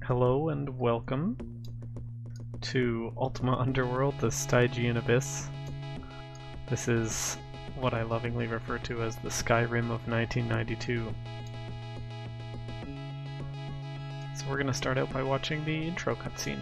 Hello and welcome to Ultima Underworld, the Stygian Abyss. This is what I lovingly refer to as the Skyrim of 1992. So we're going to start out by watching the intro cutscene.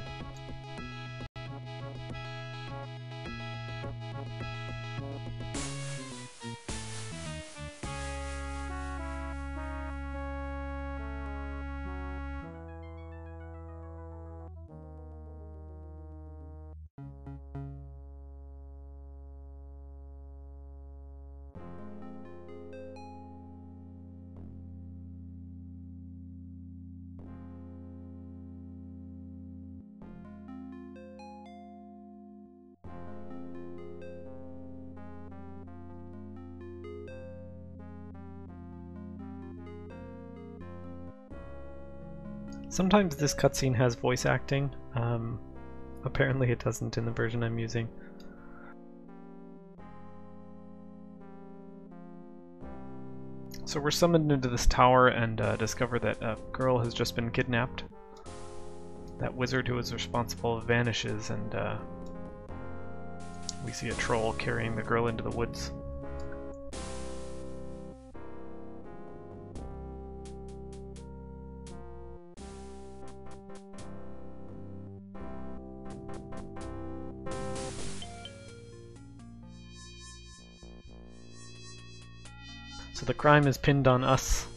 Sometimes this cutscene has voice acting. Apparently it doesn't in the version I'm using. So we're summoned into this tower and discover that a girl has just been kidnapped. That wizard who was responsible vanishes, and we see a troll carrying the girl into the woods. So the crime is pinned on us.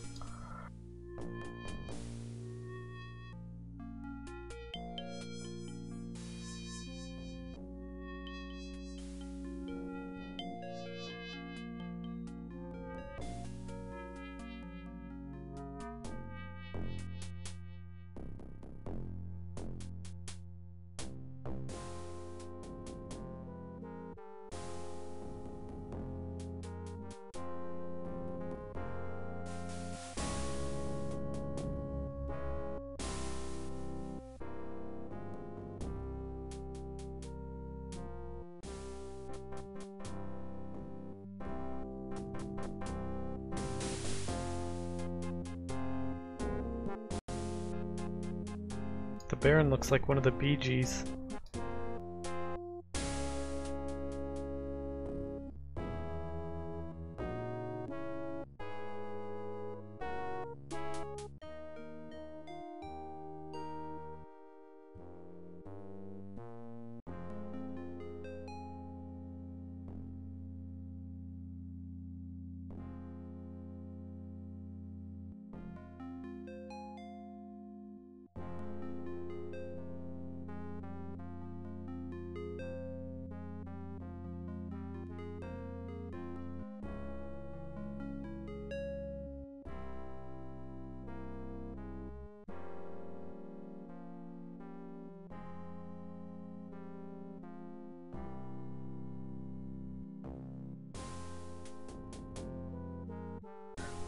The Baron looks like one of the Bee Gees.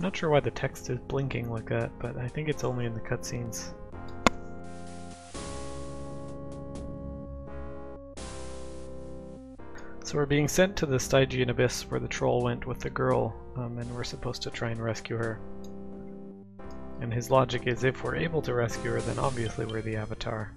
I'm not sure why the text is blinking like that, but I think it's only in the cutscenes. So we're being sent to the Stygian Abyss where the troll went with the girl, and we're supposed to try and rescue her. And his logic is if we're able to rescue her, then obviously we're the Avatar.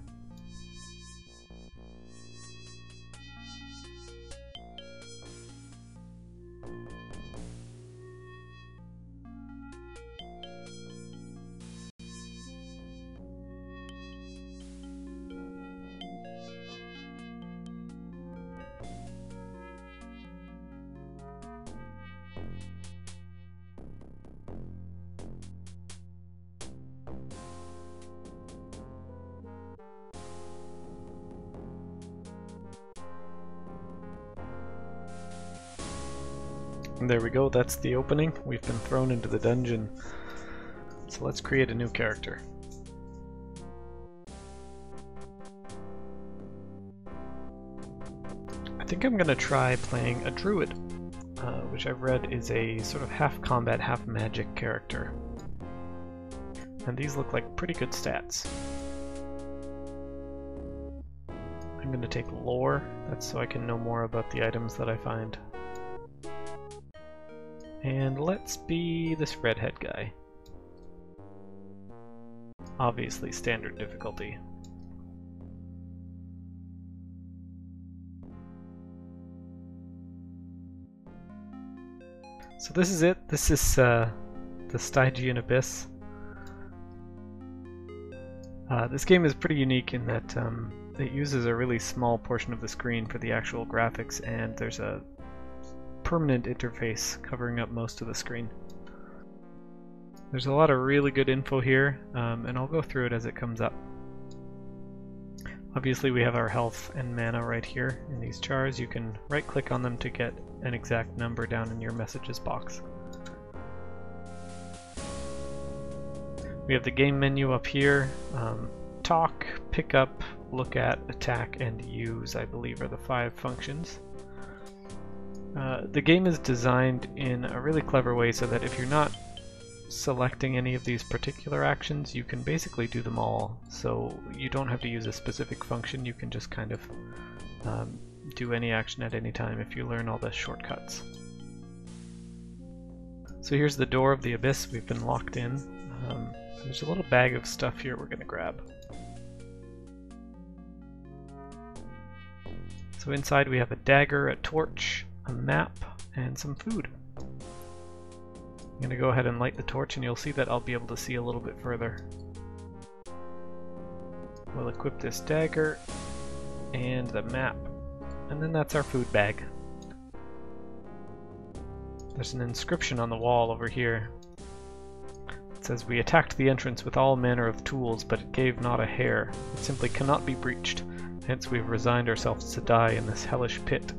And there we go, that's the opening. We've been thrown into the dungeon. So let's create a new character. I think I'm gonna try playing a druid. which I've read is a sort of half combat, half magic character. And these look like pretty good stats. I'm going to take lore, that's so I can know more about the items that I find. And let's be this redhead guy. Obviously standard difficulty. So this is it. This is the Stygian Abyss. This game is pretty unique in that it uses a really small portion of the screen for the actual graphics, and there's a permanent interface covering up most of the screen. There's a lot of really good info here, and I'll go through it as it comes up. Obviously we have our health and mana right here in these jars. You can right click on them to get an exact number down in your messages box. We have the game menu up here. Talk, pick up, look at, attack, and use, I believe, are the 5 functions. The game is designed in a really clever way so that if you're not selecting any of these particular actions, you can basically do them all. So you don't have to use a specific function, you can just kind of do any action at any time if you learn all the shortcuts. So here's the door of the abyss. We've been locked in. There's a little bag of stuff here we're going to grab. So inside we have a dagger, a torch, a map, and some food. I'm going to go ahead and light the torch and you'll see that I'll be able to see a little bit further. We'll equip this dagger and the map, and then that's our food bag. There's an inscription on the wall over here. It says, "We attacked the entrance with all manner of tools, but it gave not a hair. It simply cannot be breached. Hence we've resigned ourselves to die in this hellish pit."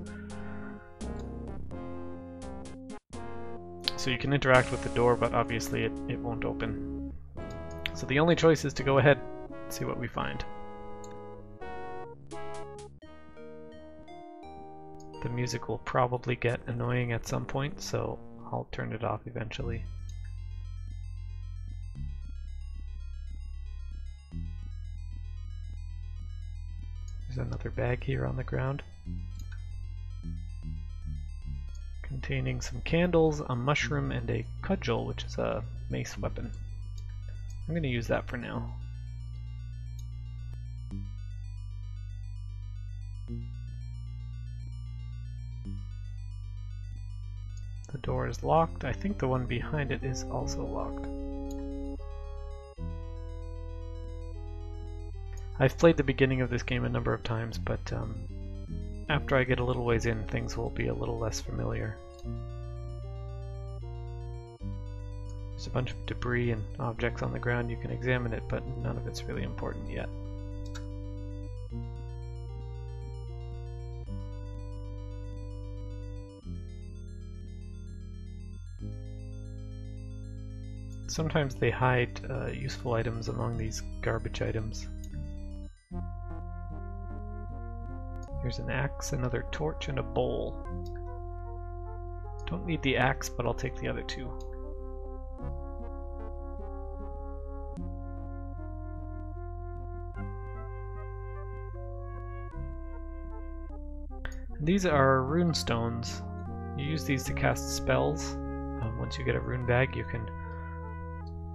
So you can interact with the door, but obviously it won't open. So the only choice is to go ahead and see what we find. The music will probably get annoying at some point, so I'll turn it off eventually. There's another bag here on the ground, containing some candles, a mushroom, and a cudgel, which is a mace weapon. I'm going to use that for now. The door is locked. I think the one behind it is also locked. I've played the beginning of this game a number of times, but after I get a little ways in, things will be a little less familiar. There's a bunch of debris and objects on the ground. You can examine it, but none of it's really important yet. Sometimes they hide useful items among these garbage items. Here's an axe, another torch, and a bowl. Don't need the axe, but I'll take the other two. And these are rune stones. You use these to cast spells. Once you get a rune bag, you can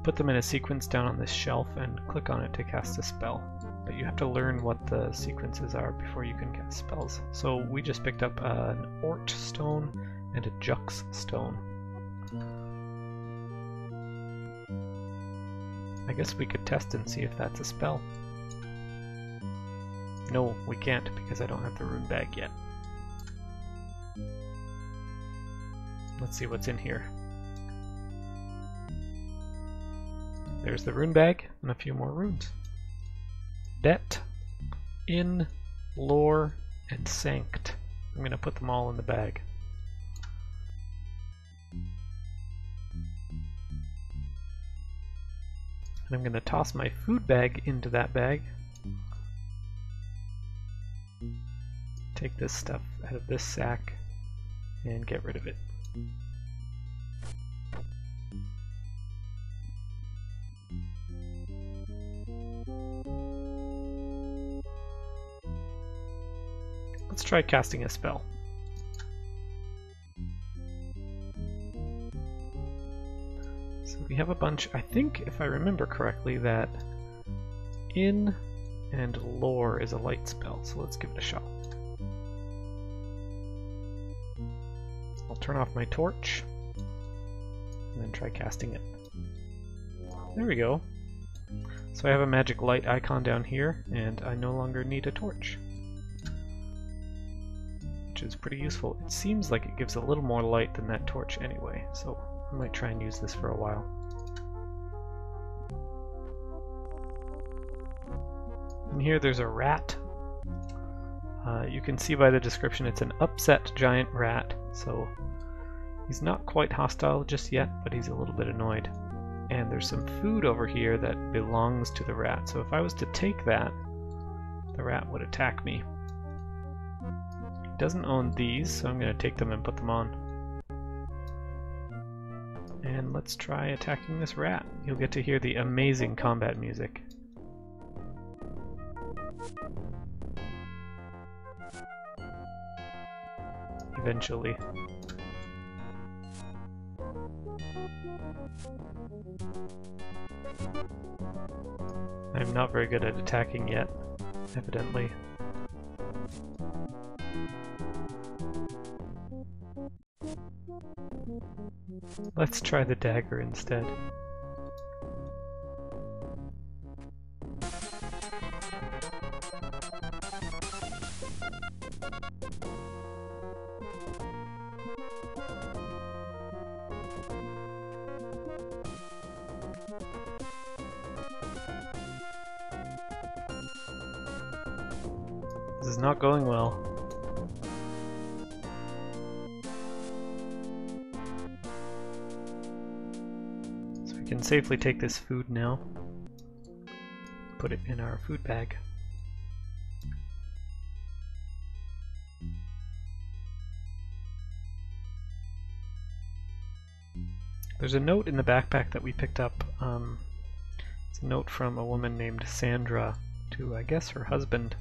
put them in a sequence down on this shelf and click on it to cast a spell. But you have to learn what the sequences are before you can cast spells. So we just picked up an Ort stone and a Jux stone. I guess we could test and see if that's a spell. No, we can't because I don't have the rune bag yet. Let's see what's in here. There's the rune bag and a few more runes. Det, In, Lore, and Sanct. I'm going to put them all in the bag. And I'm going to toss my food bag into that bag. Take this stuff out of this sack. and get rid of it. Let's try casting a spell. So we have a bunch, I think if I remember correctly, that In and Lore is a light spell, so let's give it a shot. I'll turn off my torch and then try casting it. There we go. So I have a magic light icon down here, and I no longer need a torch, which is pretty useful. It seems like it gives a little more light than that torch anyway, so I might try and use this for a while. And here there's a rat. You can see by the description it's an upset giant rat, so he's not quite hostile just yet, but he's a little bit annoyed. And there's some food over here that belongs to the rat, so if I was to take that, the rat would attack me. He doesn't own these, so I'm going to take them and put them on. And let's try attacking this rat. You'll get to hear the amazing combat music. Eventually. I'm not very good at attacking yet, evidently. Let's try the dagger instead. This is not going well. So we can safely take this food now. Put it in our food bag. There's a note in the backpack that we picked up. It's a note from a woman named Sandra to, I guess, her husband,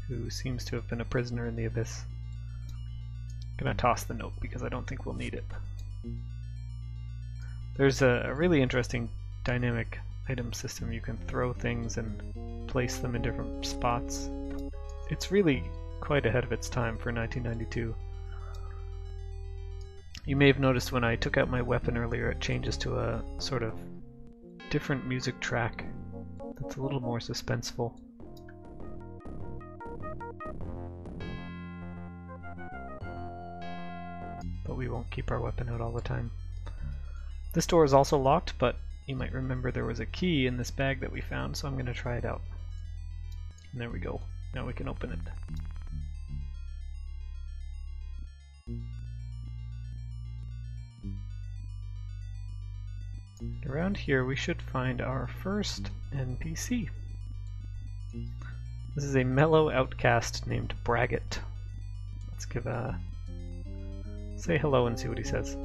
who seems to have been a prisoner in the Abyss. I'm gonna toss the note because I don't think we'll need it. There's a really interesting dynamic item system. You can throw things and place them in different spots. It's really quite ahead of its time for 1992. You may have noticed when I took out my weapon earlier, it changes to a sort of different music track that's a little more suspenseful. But we won't keep our weapon out all the time. This door is also locked, but you might remember there was a key in this bag that we found, so I'm going to try it out. And there we go. Now we can open it. Around here we should find our first NPC. This is a mellow outcast named Braggett. Let's give a... say hello and see what he says.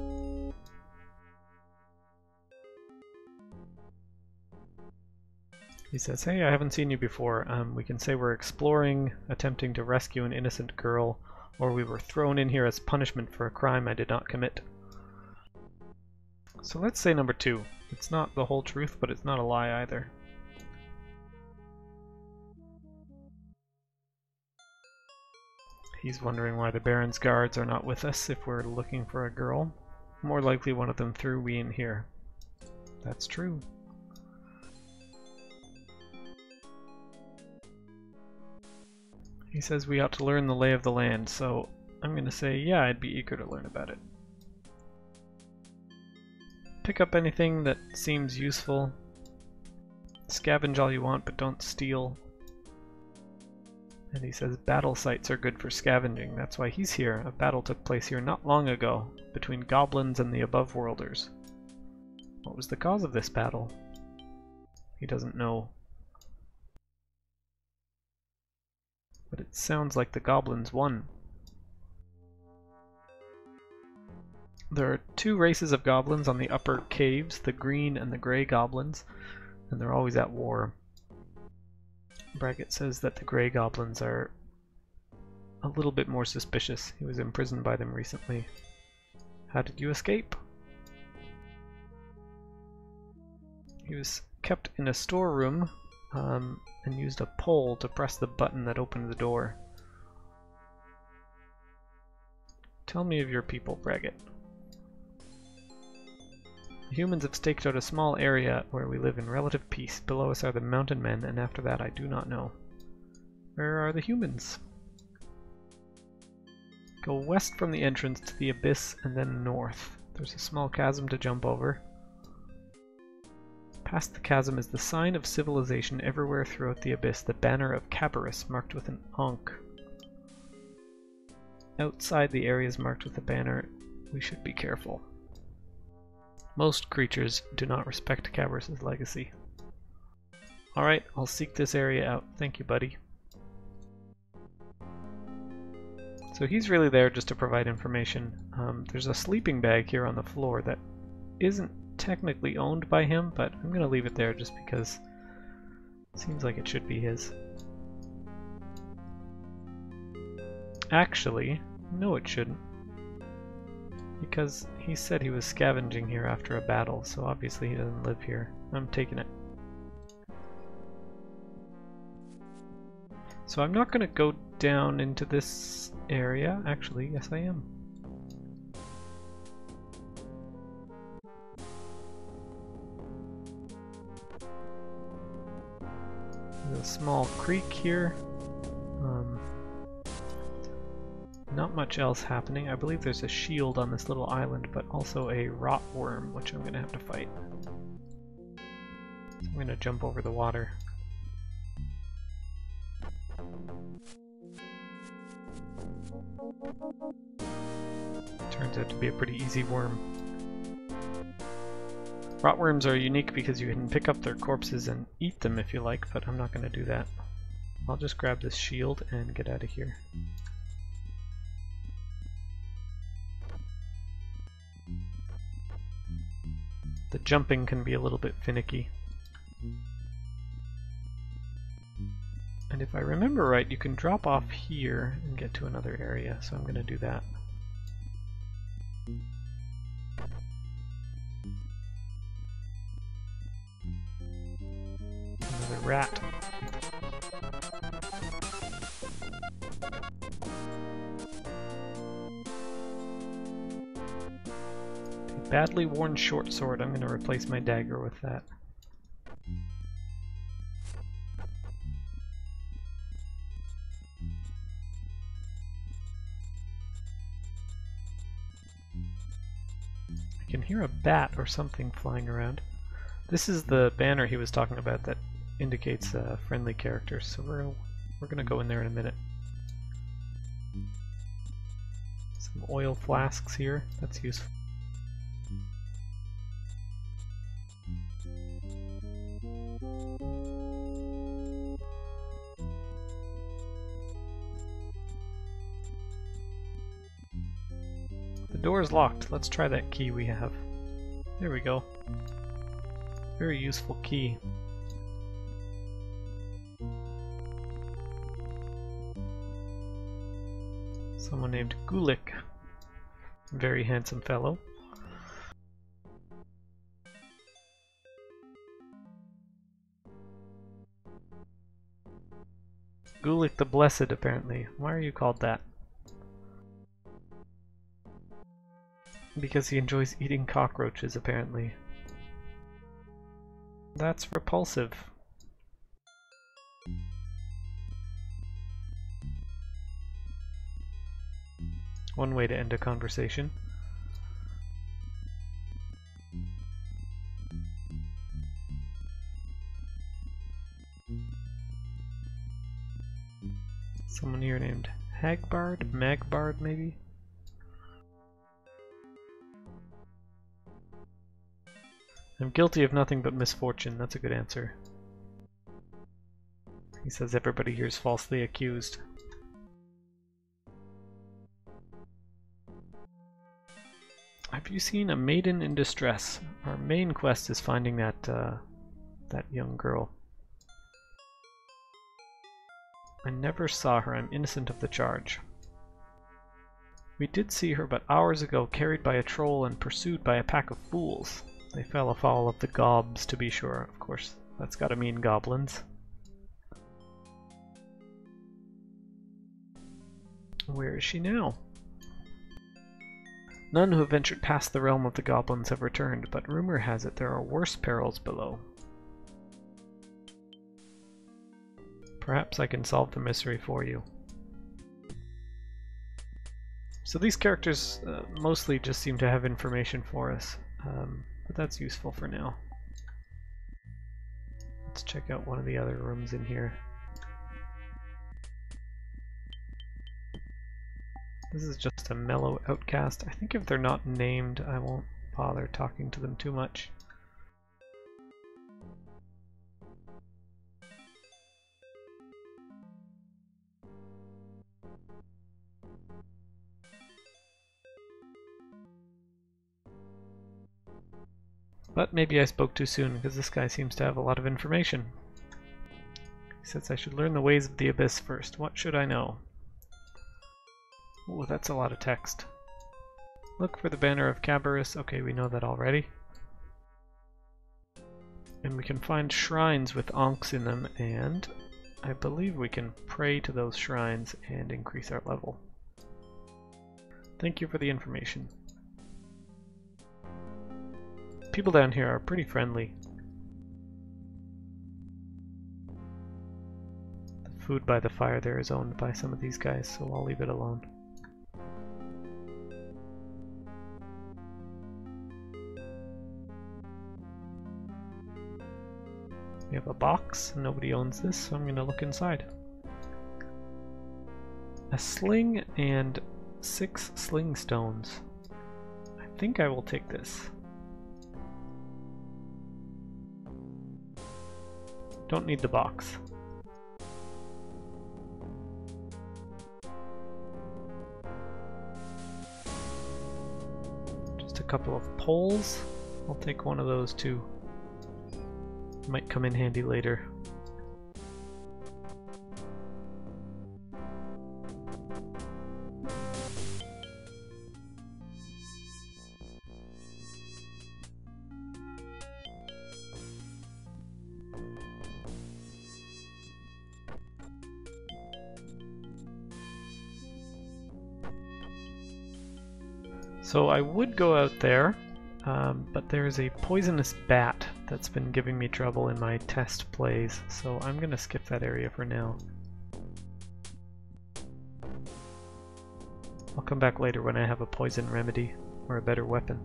He says, "Hey, I haven't seen you before. We can say we're exploring, attempting to rescue an innocent girl, or we were thrown in here as punishment for a crime I did not commit." So let's say number 2. It's not the whole truth, but it's not a lie either. He's wondering why the Baron's guards are not with us if we're looking for a girl. More likely one of them threw we in here. That's true. He says we ought to learn the lay of the land, so I'm going to say, yeah, I'd be eager to learn about it. Pick up anything that seems useful. Scavenge all you want, but don't steal. And he says battle sites are good for scavenging. That's why he's here. A battle took place here not long ago, between goblins and the above-worlders. What was the cause of this battle? He doesn't know. But it sounds like the goblins won. There are two races of goblins on the upper caves, the green and the grey goblins, and they're always at war. Brackett says that the grey goblins are a little bit more suspicious. He was imprisoned by them recently. How did you escape? He was kept in a storeroom and used a pole to press the button that opened the door. Tell me of your people, Brackett. The humans have staked out a small area where we live in relative peace. Below us are the mountain men, and after that I do not know. Where are the humans? Go west from the entrance to the abyss and then north. There's a small chasm to jump over. Past the chasm is the sign of civilization everywhere throughout the abyss, the banner of Cabarrus marked with an Ankh. Outside the areas marked with the banner, we should be careful. Most creatures do not respect Cabarrus' legacy. Alright, I'll seek this area out. Thank you, buddy. So he's really there just to provide information. There's a sleeping bag here on the floor that isn't technically owned by him, but I'm going to leave it there just because it seems like it should be his. Actually, no it shouldn't. Because he said he was scavenging here after a battle, so obviously he doesn't live here. I'm taking it. So I'm not going to go down into this area. Actually, yes I am. There's a small creek here. Not much else happening. I believe there's a shield on this little island, but also a rot worm, which I'm going to have to fight. So I'm going to jump over the water. Turns out to be a pretty easy worm. Rotworms are unique because you can pick up their corpses and eat them if you like, but I'm not going to do that. I'll just grab this shield and get out of here. The jumping can be a little bit finicky. And if I remember right, you can drop off here and get to another area, so I'm going to do that. Another rat. A badly worn short sword. I'm going to replace my dagger with that. I can hear a bat or something flying around. This is the banner he was talking about that indicates friendly characters, so we're gonna go in there in a minute. Some oil flasks here, that's useful. The door is locked. Let's try that key we have. There we go. Very useful key. Someone named Gulik. Very handsome fellow. Gulik the Blessed, apparently. Why are you called that? Because he enjoys eating cockroaches, apparently. That's repulsive. One way to end a conversation. Someone here named Hagbard? Magbard, maybe? I'm guilty of nothing but misfortune. That's a good answer. He says everybody here is falsely accused. Have you seen a maiden in distress? Our main quest is finding that young girl. I never saw her. I'm innocent of the charge. We did see her but hours ago, carried by a troll and pursued by a pack of fools. They fell afoul of the gobs, to be sure. Of course, that's gotta mean goblins. Where is she now? None who have ventured past the realm of the goblins have returned, but rumor has it there are worse perils below. Perhaps I can solve the mystery for you. So these characters mostly just seem to have information for us, but that's useful for now. Let's check out one of the other rooms in here. This is just a mellow outcast. I think if they're not named, I won't bother talking to them too much. But maybe I spoke too soon, because this guy seems to have a lot of information. He says I should learn the ways of the abyss first. What should I know? Oh, that's a lot of text. Look for the banner of Cabarrus. Okay, we know that already. And we can find shrines with ankhs in them, and I believe we can pray to those shrines and increase our level. Thank you for the information. People down here are pretty friendly. The food by the fire there is owned by some of these guys, so I'll leave it alone. We have a box. Nobody owns this, so I'm going to look inside. A sling and 6 sling stones. I think I will take this. Don't need the box. Just a couple of poles. I'll take one of those too. Might come in handy later. So I would go out there, but there's a poisonous bat that's been giving me trouble in my test plays, so I'm gonna skip that area for now. I'll come back later when I have a poison remedy or a better weapon.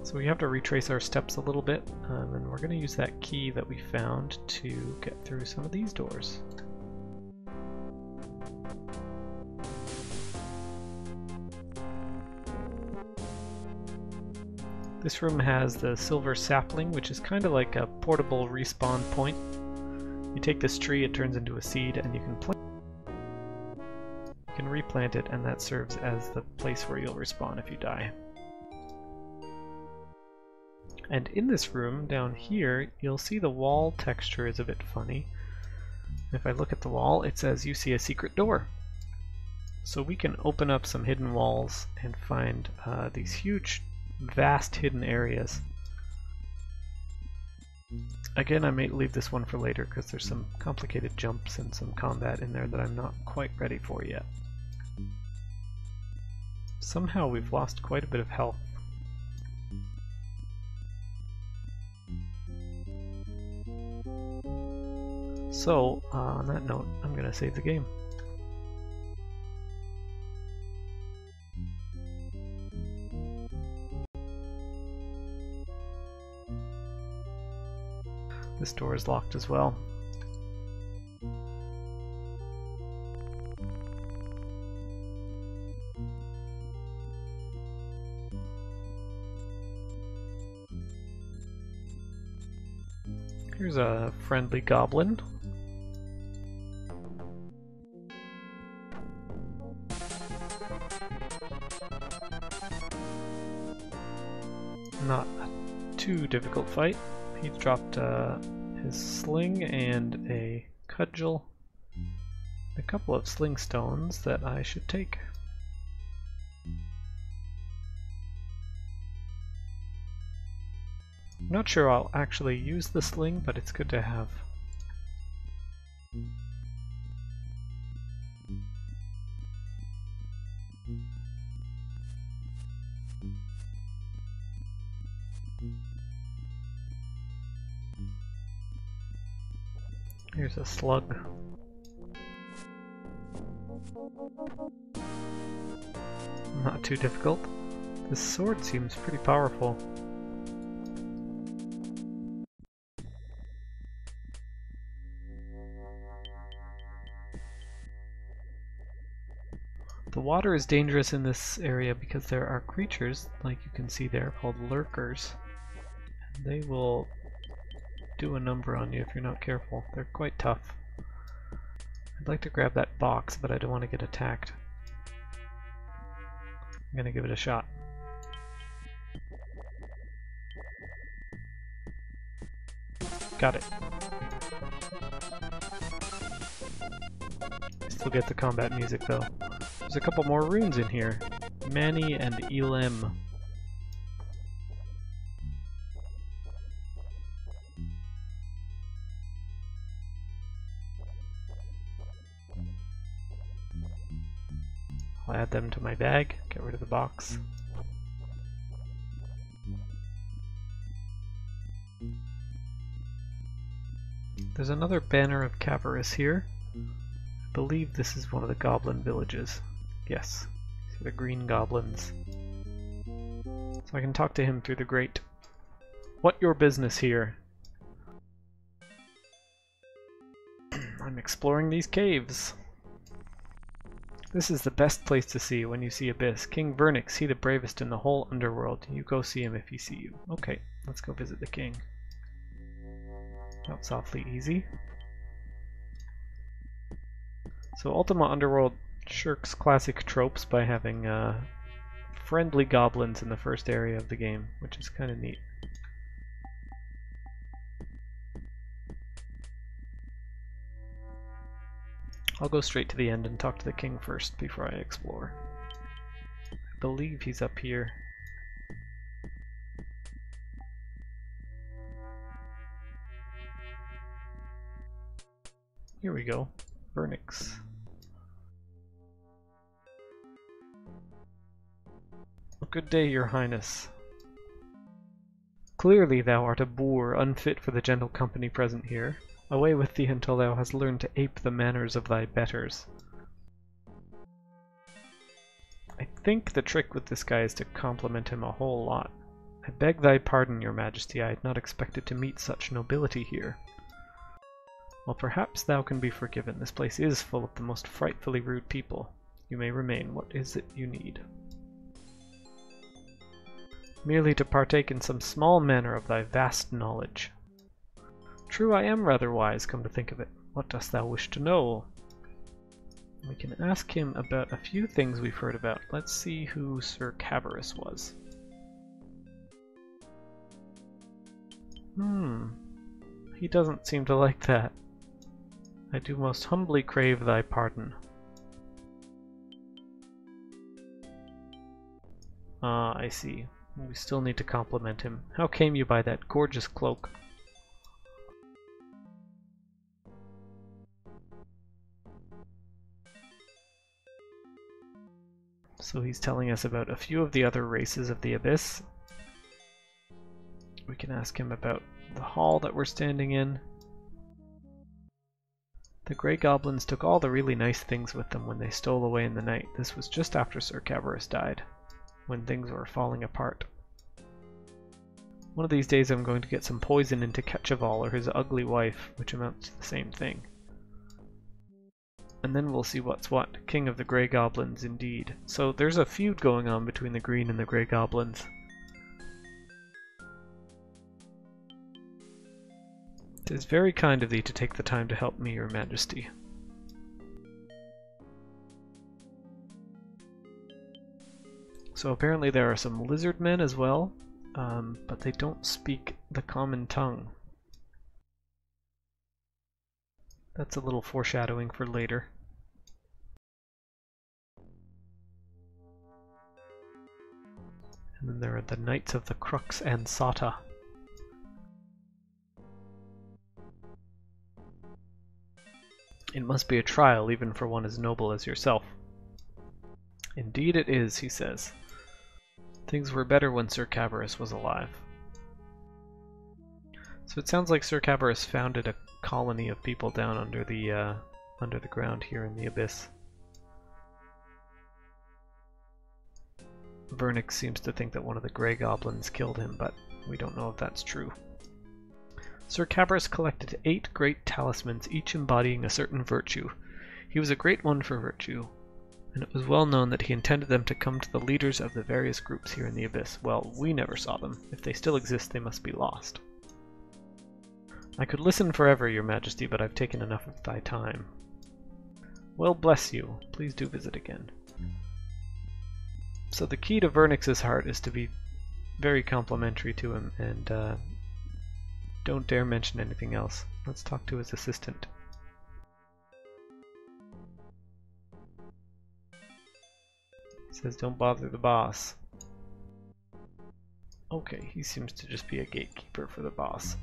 So we have to retrace our steps a little bit, and we're going to use that key that we found to get through some of these doors. This room has the silver sapling, which is kind of like a portable respawn point. You take this tree, it turns into a seed, and you can replant it, and that serves as the place where you'll respawn if you die. And in this room, down here, you'll see the wall texture is a bit funny. If I look at the wall, it says you see a secret door. So we can open up some hidden walls and find these huge, vast hidden areas. Again, I may leave this one for later because there's some complicated jumps and some combat in there that I'm not quite ready for yet. Somehow we've lost quite a bit of health. So, on that note, I'm going to save the game. This door is locked as well. Here's a friendly goblin. Not a too difficult fight. He dropped his sling and a cudgel, a couple of sling stones that I should take. I'm not sure I'll actually use the sling, but it's good to have. Here's a slug. Not too difficult. This sword seems pretty powerful. The water is dangerous in this area because there are creatures, like you can see there, called lurkers. And they will do a number on you if you're not careful. They're quite tough. I'd like to grab that box, but I don't want to get attacked. I'm gonna give it a shot. Got it. Still get the combat music though. There's a couple more runes in here. Mani and Elim. I'll add them to my bag, get rid of the box. There's another banner of Cavarus here. I believe this is one of the goblin villages. Yes, these are the green goblins. So I can talk to him through the grate. What your business here? I'm exploring these caves. This is the best place to see when you see Abyss. King Vernix, he the bravest in the whole underworld. You go see him if he see you. Okay, let's go visit the king. That's awfully easy. So Ultima Underworld shirks classic tropes by having friendly goblins in the first area of the game, which is kind of neat. I'll go straight to the end and talk to the king first before I explore. I believe he's up here. Here we go. Vernix. Good day, your highness. Clearly thou art a boor, unfit for the gentle company present here. Away with thee until thou hast learned to ape the manners of thy betters. I think the trick with this guy is to compliment him a whole lot. I beg thy pardon, your majesty, I had not expected to meet such nobility here. Well, perhaps thou can be forgiven. This place is full of the most frightfully rude people. You may remain. What is it you need? Merely to partake in some small manner of thy vast knowledge. True, I am rather wise, come to think of it. What dost thou wish to know? We can ask him about a few things we've heard about. Let's see who Sir Cavarus was. He doesn't seem to like that. I do most humbly crave thy pardon. Ah, I see. We still need to compliment him. How came you by that gorgeous cloak? So he's telling us about a few of the other races of the Abyss. We can ask him about the hall that we're standing in. The Grey Goblins took all the really nice things with them when they stole away in the night. This was just after Sir Cavarus died, when things were falling apart. One of these days I'm going to get some poison into Ketchaval or his ugly wife, which amounts to the same thing. And then we'll see what's what. King of the Grey Goblins, indeed. So there's a feud going on between the Green and the Grey Goblins. It is very kind of thee to take the time to help me, your majesty. So apparently there are some lizard men as well, but they don't speak the common tongue. That's a little foreshadowing for later. And then there are the Knights of the Crux and Sata. It must be a trial even for one as noble as yourself. Indeed it is, he says. Things were better when Sir Cabarrus was alive. So it sounds like Sir Cabarrus founded a colony of people down under the ground here in the Abyss. Vernix seems to think that one of the Grey Goblins killed him, but we don't know if that's true. Sir Cabarrus collected 8 great talismans, each embodying a certain virtue. He was a great one for virtue, and it was well known that he intended them to come to the leaders of the various groups here in the Abyss. Well, we never saw them. If they still exist, they must be lost. I could listen forever, your majesty, but I've taken enough of thy time. Well, bless you. Please do visit again. So the key to Vernix's heart is to be very complimentary to him, and don't dare mention anything else. Let's talk to his assistant. He says don't bother the boss. Okay, he seems to just be a gatekeeper for the boss.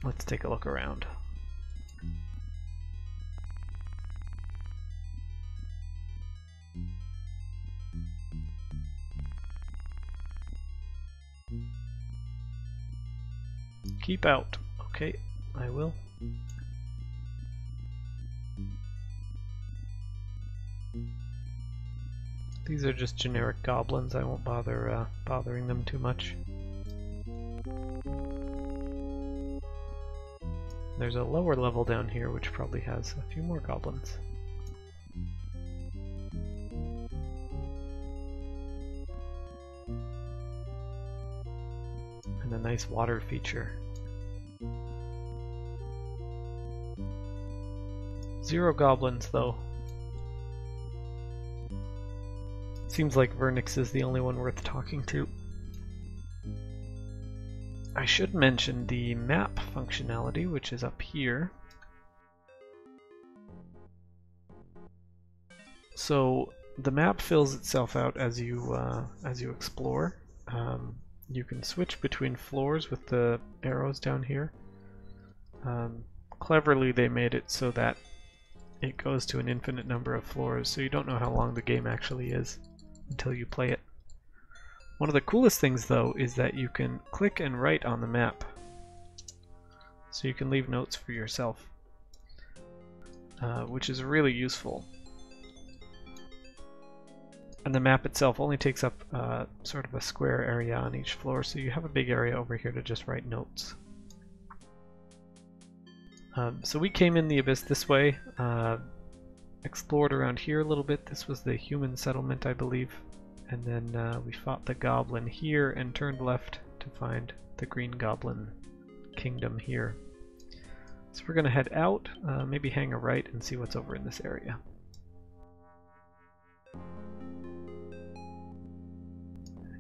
Let's take a look around. Keep out. Okay, I will. These are just generic goblins. I won't bother bothering them too much. There's a lower level down here which probably has a few more goblins. And a nice water feature. 0 goblins though. Seems like Vernix is the only one worth talking to. I should mention the map functionality, which is up here. So the map fills itself out as you explore. You can switch between floors with the arrows down here. Cleverly they made it so that it goes to an infinite number of floors, so you don't know how long the game actually is until you play it. One of the coolest things though is that you can click and write on the map. So you can leave notes for yourself, which is really useful. And the map itself only takes up sort of a square area on each floor, so you have a big area over here to just write notes. So we came in the Abyss this way, explored around here a little bit. This was the human settlement, I believe. And then we fought the goblin here and turned left to find the green goblin kingdom here. So we're going to head out, maybe hang a right and see what's over in this area.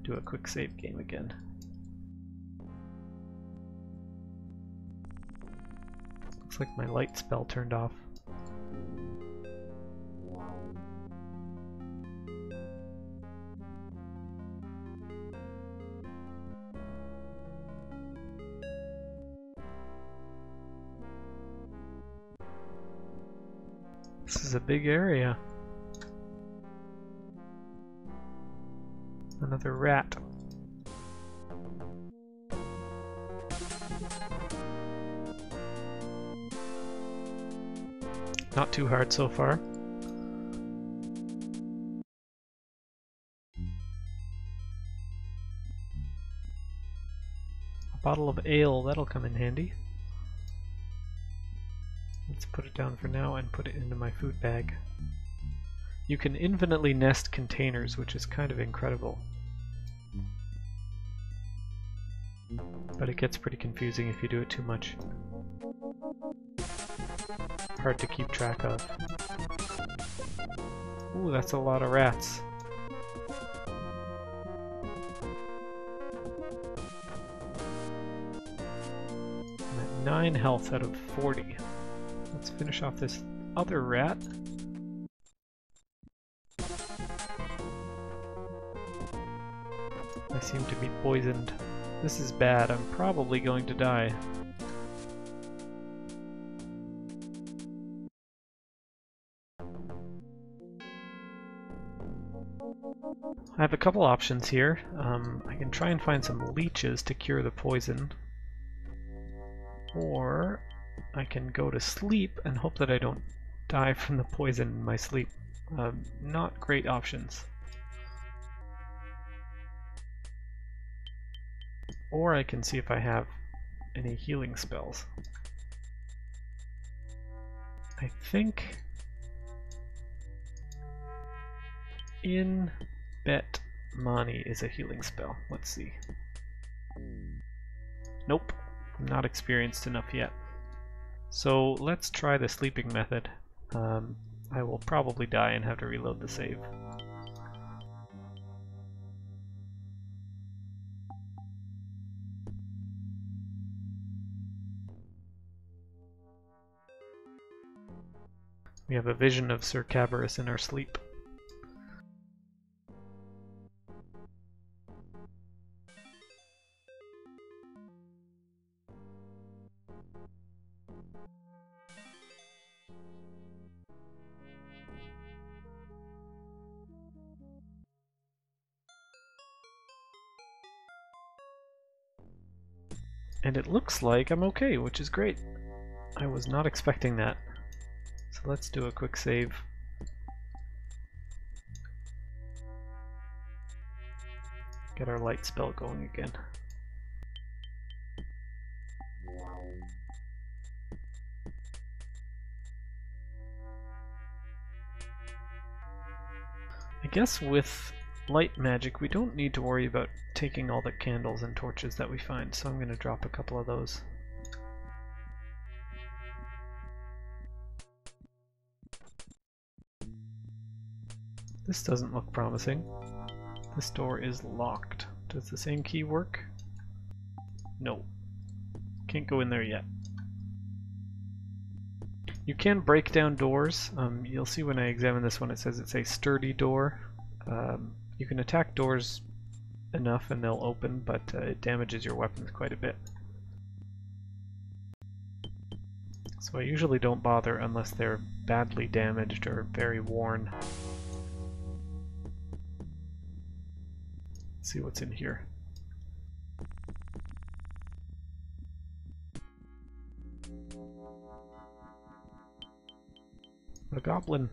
Do a quick save game again. Looks like my light spell turned off. This is a big area. Another rat. Not too hard so far. A bottle of ale, that'll come in handy. Let's put it down for now and put it into my food bag. You can infinitely nest containers, which is kind of incredible. But it gets pretty confusing if you do it too much. Hard to keep track of. Ooh, that's a lot of rats. 9 health out of 40. Let's finish off this other rat. I seem to be poisoned. This is bad. I'm probably going to die. I have a couple options here. I can try and find some leeches to cure the poison. Or I can go to sleep and hope that I don't die from the poison in my sleep. Not great options. Or I can see if I have any healing spells. I think in Bet Mani is a healing spell. Let's see. Nope, I'm not experienced enough yet. So let's try the sleeping method. I will probably die and have to reload the save. We have a vision of Sir Cabarrus in our sleep. And it looks like I'm okay, which is great. I was not expecting that. So let's do a quick save. Get our light spell going again. I guess with light magic we don't need to worry about taking all the candles and torches that we find, so I'm going to drop a couple of those. This doesn't look promising. This door is locked. Does the same key work? No. Can't go in there yet. You can break down doors. You'll see when I examine this one it says it's a sturdy door. You can attack doors enough and they'll open, but it damages your weapons quite a bit. So I usually don't bother unless they're badly damaged or very worn. Let's see what's in here. A goblin.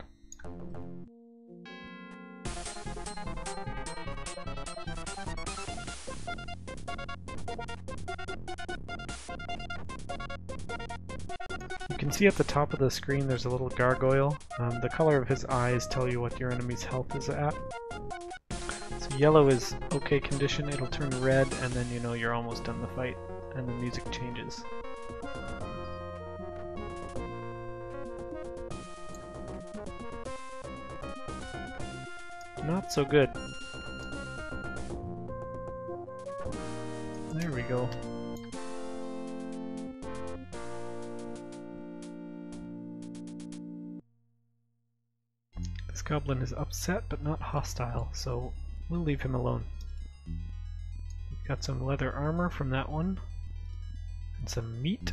You can see at the top of the screen there's a little gargoyle. The color of his eyes tell you what your enemy's health is at. So yellow is okay condition, it'll turn red, and then you know you're almost done the fight, and the music changes. Not so good. There we go. This goblin is upset but not hostile, so we'll leave him alone. We've got some leather armor from that one, and some meat.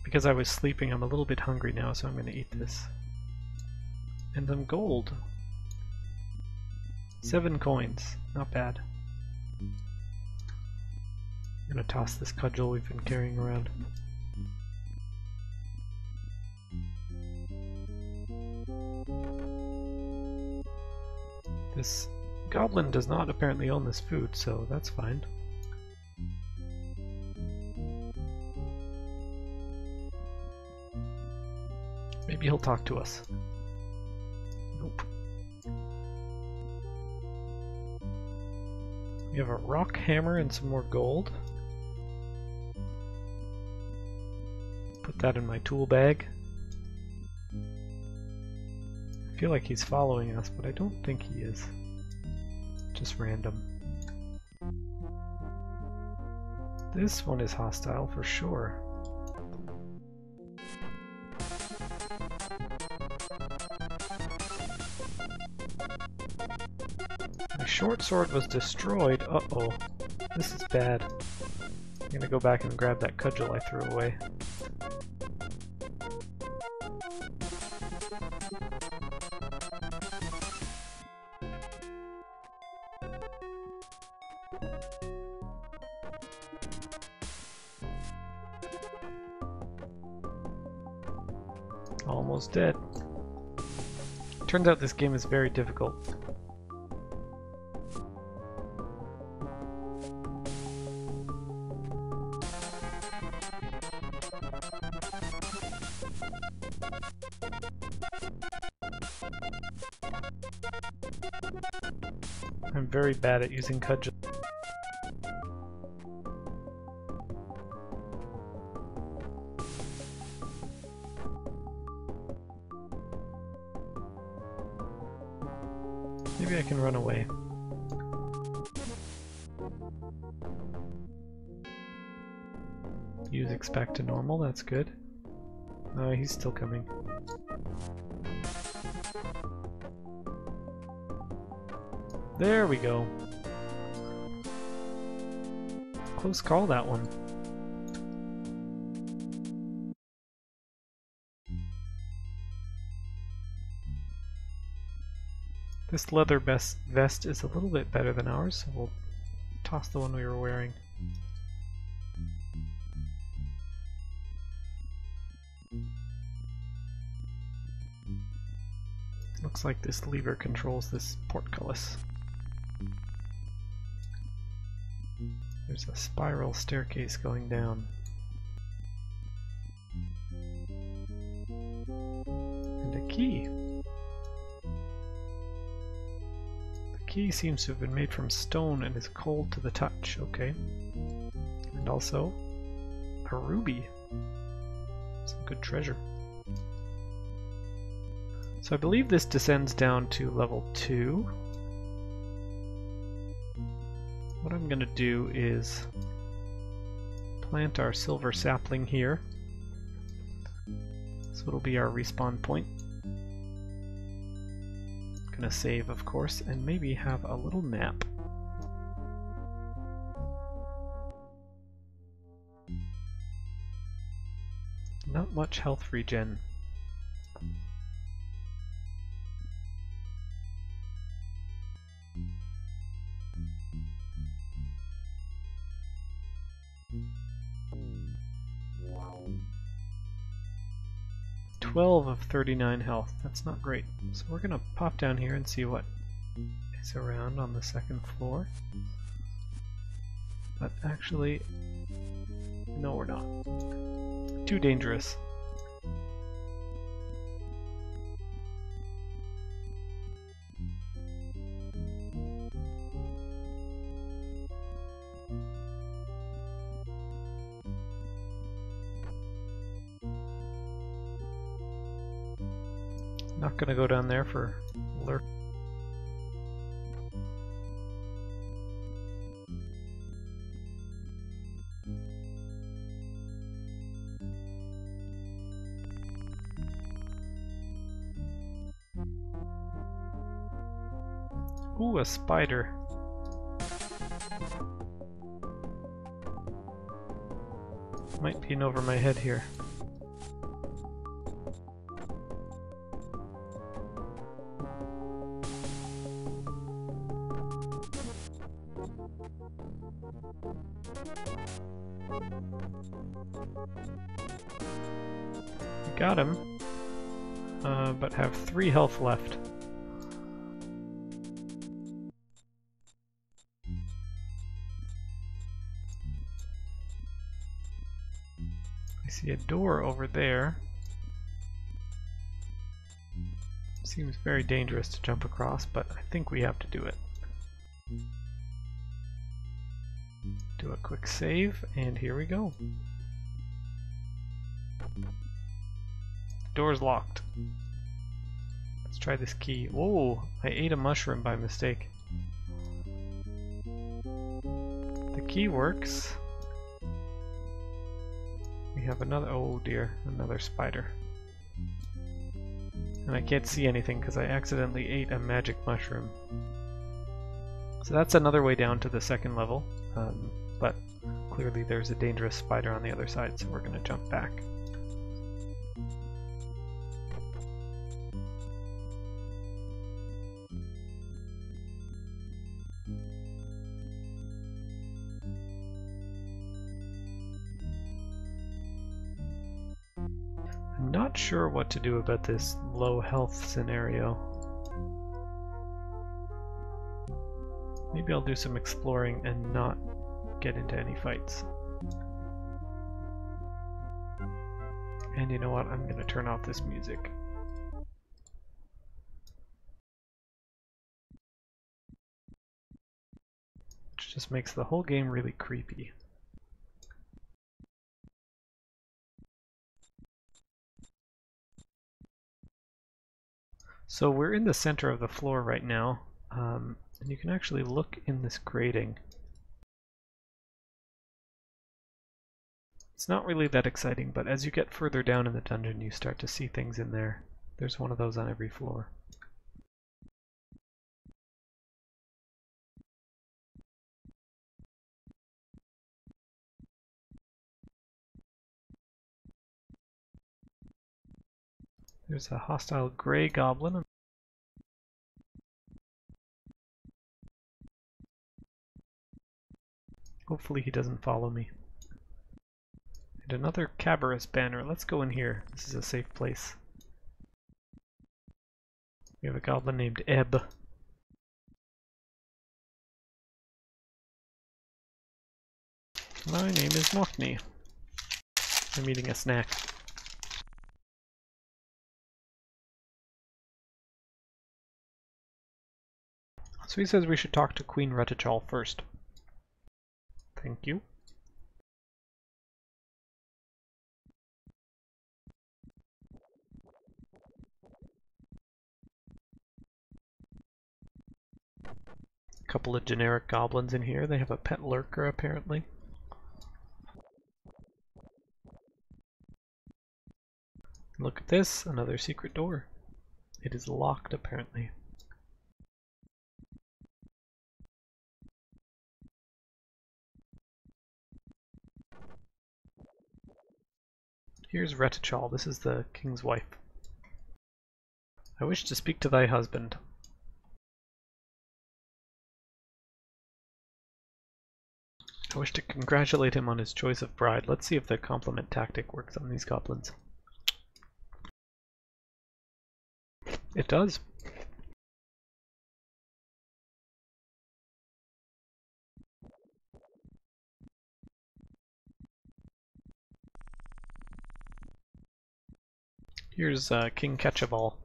Because I was sleeping, I'm a little bit hungry now, so I'm going to eat this. And some gold. 7 coins. Not bad. I'm gonna toss this cudgel we've been carrying around. This goblin does not apparently own this food, so that's fine. Maybe he'll talk to us. Nope. We have a rock hammer and some more gold. Put that in my tool bag. I feel like he's following us, but I don't think he is. Just random. This one is hostile for sure. My short sword was destroyed. Uh-oh. This is bad. I'm gonna go back and grab that cudgel I threw away. Almost dead. Turns out this game is very difficult. I'm very bad at using cudgels. Maybe I can run away. Music's back to normal, that's good. No, he's still coming. There we go. Close call, that one. This leather vest is a little bit better than ours, so we'll toss the one we were wearing. Looks like this lever controls this portcullis. There's a spiral staircase going down. And a key. The key seems to have been made from stone and is cold to the touch. Okay. And also a ruby. Some good treasure. So I believe this descends down to level 2. What I'm going to do is plant our silver sapling here. So it'll be our respawn point. Gonna save, of course, and maybe have a little nap. Not much health regen. Wow. 12 of 39 health. That's not great. So we're gonna pop down here and see what is around on the second floor. But actually, no, we're not. Too dangerous. Not gonna go down there for lurk. Ooh, a spider. Might be in over my head here. Got him, but have 3 health left. I see a door over there. Seems very dangerous to jump across, but I think we have to do it. Do a quick save, and here we go. Door's locked. Let's try this key. Whoa, I ate a mushroom by mistake. The key works. have another, oh dear, another spider. And I can't see anything because I accidentally ate a magic mushroom. So that's another way down to the second level, but clearly there's a dangerous spider on the other side, so we're going to jump back. I'm not sure what to do about this low health scenario. Maybe I'll do some exploring and not get into any fights. And you know what? I'm going to turn off this music. Which just makes the whole game really creepy. So we're in the center of the floor right now, and you can actually look in this grating. It's not really that exciting, but as you get further down in the dungeon you start to see things in there. There's one of those on every floor. There's a hostile gray goblin. Hopefully he doesn't follow me. And another Cabarrus banner. Let's go in here. This is a safe place. We have a goblin named Ebb. My name is Mockney. I'm eating a snack. So he says we should talk to Queen Retichal first. Thank you. A couple of generic goblins in here. They have a pet lurker apparently. Look at this, another secret door. It is locked apparently. Here's Retichal, this is the king's wife. I wish to speak to thy husband. I wish to congratulate him on his choice of bride. Let's see if the compliment tactic works on these goblins. It does. Here's King Ketchaball.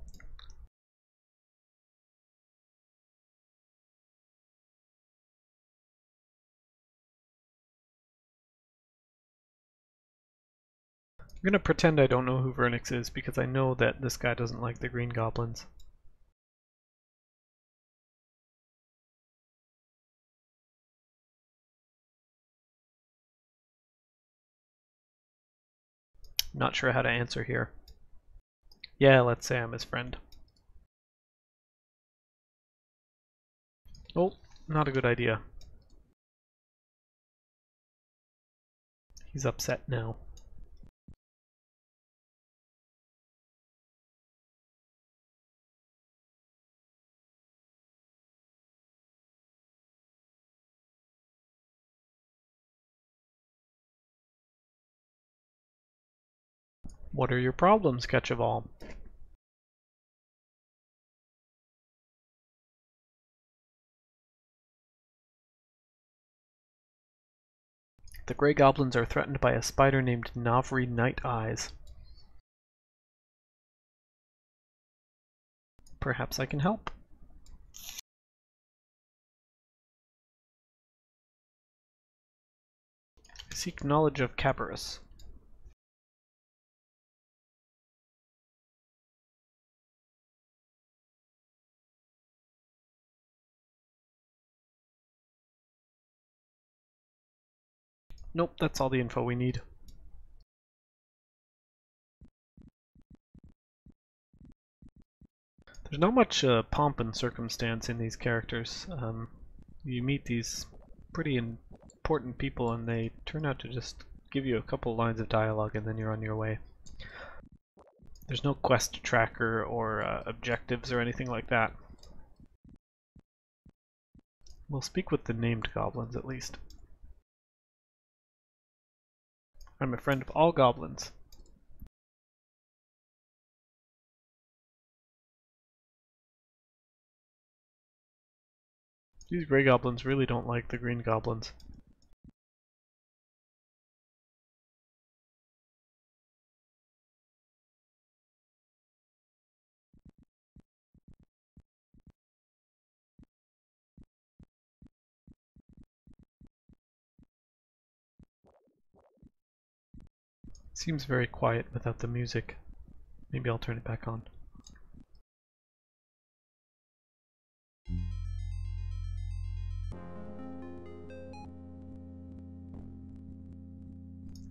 I'm gonna pretend I don't know who Vernix is because I know that this guy doesn't like the green goblins. Not sure how to answer here. Yeah, let's say I'm his friend. Oh, not a good idea. He's upset now. What are your problems, Ketchaball? The Grey Goblins are threatened by a spider named Navri Night Eyes. Perhaps I can help. I seek knowledge of Cabarrus. Nope, that's all the info we need. There's not much pomp and circumstance in these characters. You meet these pretty important people and they turn out to just give you a couple lines of dialogue and then you're on your way. There's no quest tracker or objectives or anything like that. We'll speak with the named goblins at least. I'm a friend of all goblins. These gray goblins really don't like the green goblins. Seems very quiet without the music. Maybe I'll turn it back on.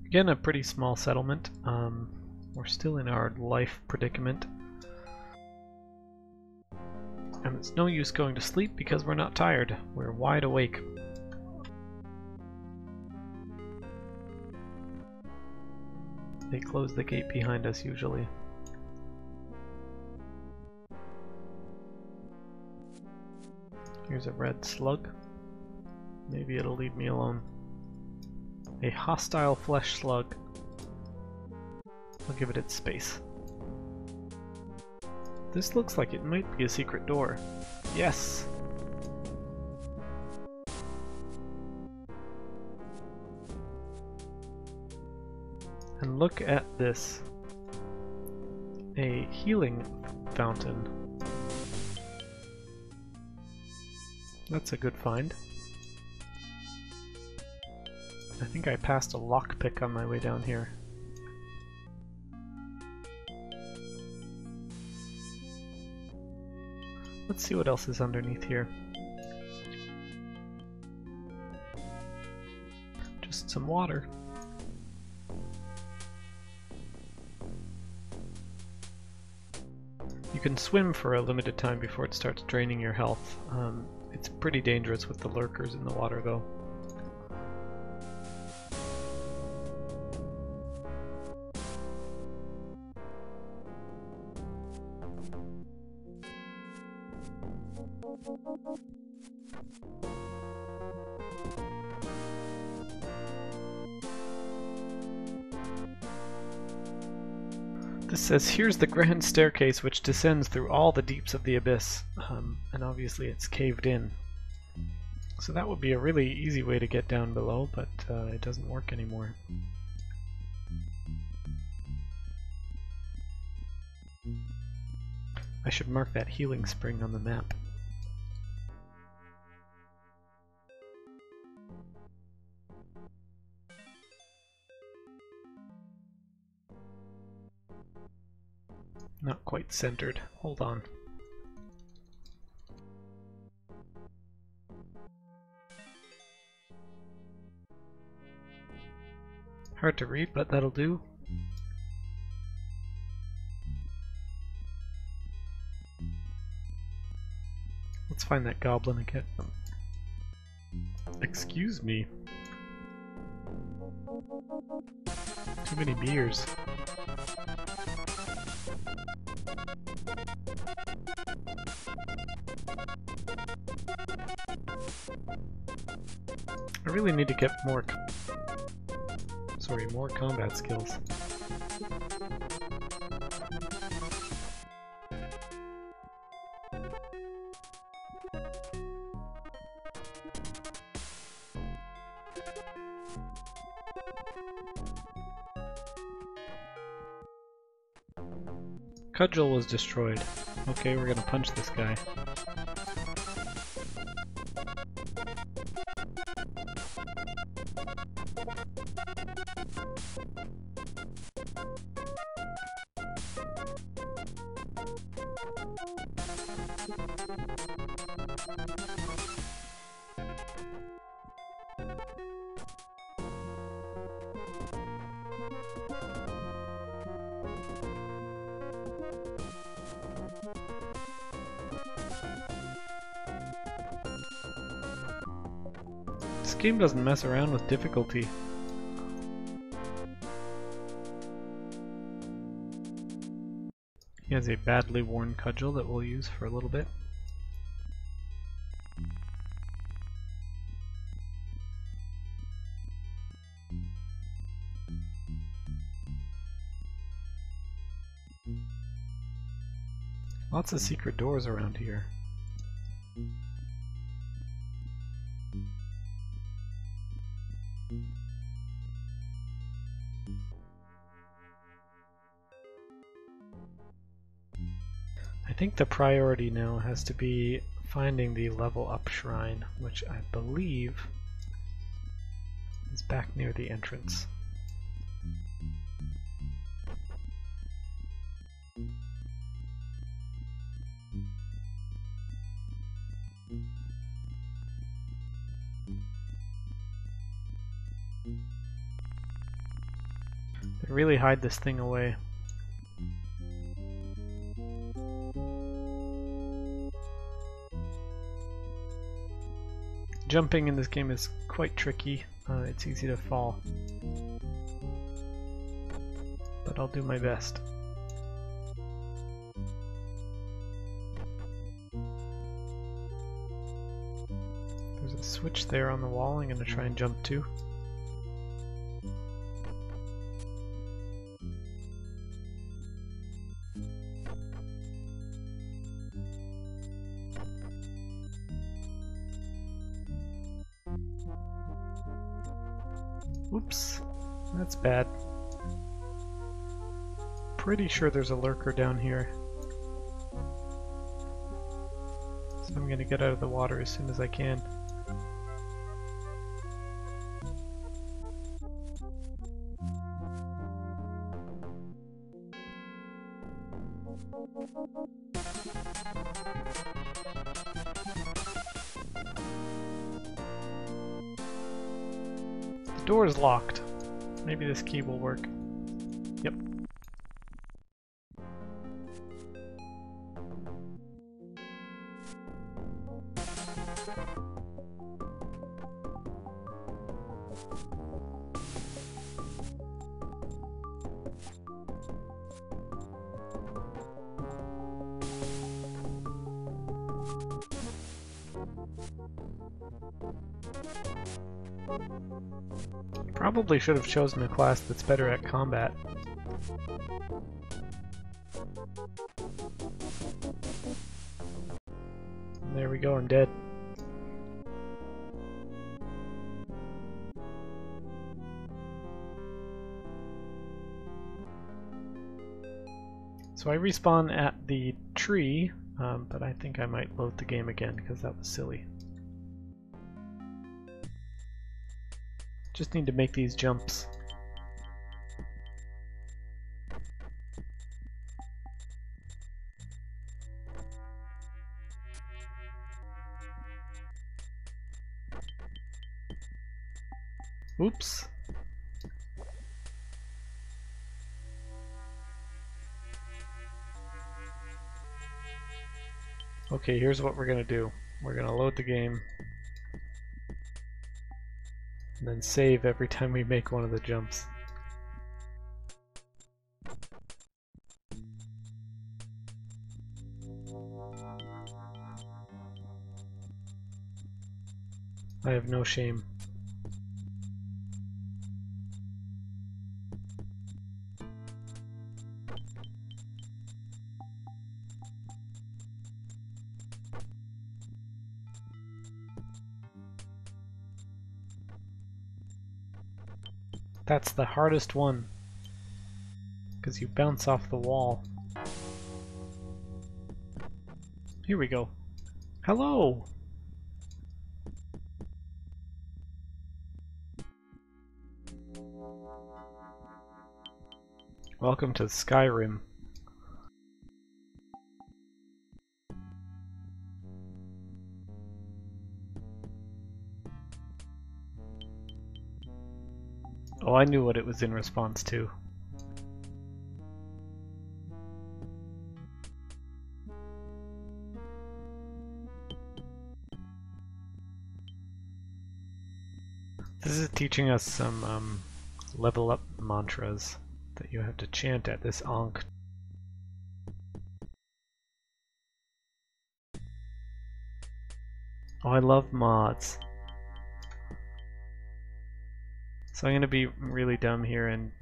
Again, a pretty small settlement. We're still in our life predicament. And it's no use going to sleep because we're not tired. We're wide awake. They close the gate behind us usually. Here's a red slug. Maybe it'll leave me alone. A hostile flesh slug. I'll give it its space. This looks like it might be a secret door. Yes! And look at this. A healing fountain. That's a good find. I think I passed a lockpick on my way down here. Let's see what else is underneath here. Just some water. You can swim for a limited time before it starts draining your health. It's pretty dangerous with the lurkers in the water though. This says, here's the grand staircase which descends through all the deeps of the abyss. And obviously it's caved in. So that would be a really easy way to get down below, but it doesn't work anymore. I should mark that healing spring on the map. Not quite centered. Hold on. Hard to read, but that'll do. Let's find that goblin again. Excuse me. Too many beers. I really need to get more combat skills. Cudgel was destroyed. Okay, we're gonna punch this guy. This game doesn't mess around with difficulty. He has a badly worn cudgel that we'll use for a little bit. Lots of secret doors around here. I think the priority now has to be finding the level up shrine, which I believe is back near the entrance. They really hide this thing away. Jumping in this game is quite tricky. It's easy to fall. But I'll do my best. There's a switch there on the wall I'm going to try and jump to. Oops, that's bad. Pretty sure there's a lurker down here. So I'm gonna get out of the water as soon as I can. The door is locked. Maybe this key will work. Yep. Probably should have chosen a class that's better at combat. And there we go, I'm dead. So I respawn at the tree, but I think I might load the game again because that was silly. Just need to make these jumps. Oops. Okay, here's what we're gonna do. We're gonna load the game. And then save every time we make one of the jumps. I have no shame. That's the hardest one, because you bounce off the wall. Here we go. Hello! Welcome to Skyrim. Oh, I knew what it was in response to. This is teaching us some level up mantras that you have to chant at this Ankh. Oh, I love mods. So I'm going to be really dumb here and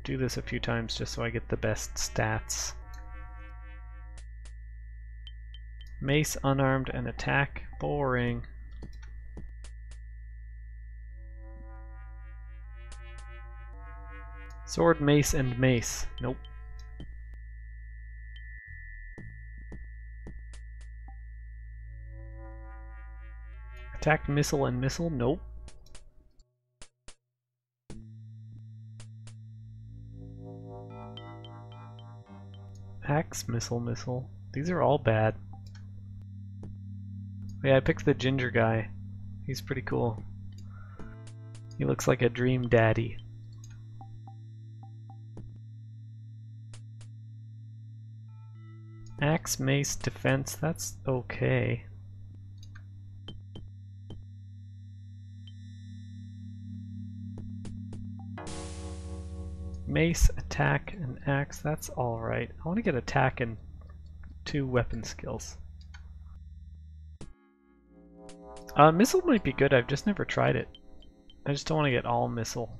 do this a few times just so I get the best stats. Mace, unarmed, and attack. Boring. Sword, mace, and mace. Nope. Attack, missile, and missile. Nope. Axe, missile, missile. These are all bad. Yeah, I picked the ginger guy. He's pretty cool. He looks like a dream daddy. Axe, mace, defense. That's okay. Mace, attack, and axe, that's alright. I want to get attack and 2 weapon skills. Missile might be good, I've just never tried it. I just don't want to get all missile.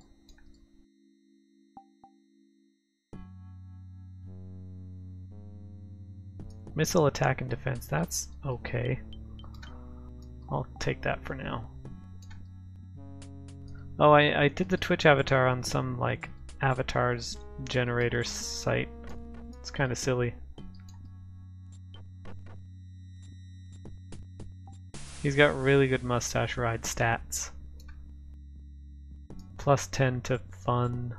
Missile, attack, and defense, that's okay. I'll take that for now. Oh, I did the Twitch avatar on some, like, avatars generator site. It's kind of silly. He's got really good mustache ride stats. Plus 10 to fun.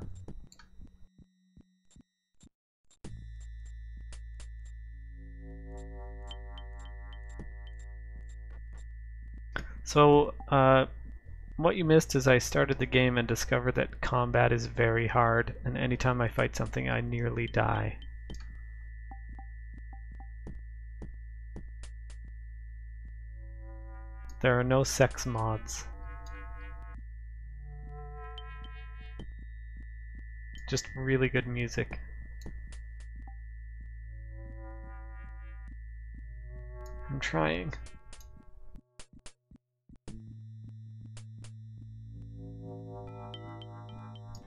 So, what you missed is I started the game and discovered that combat is very hard, and anytime I fight something I nearly die. There are no sex mods. Just really good music. I'm trying.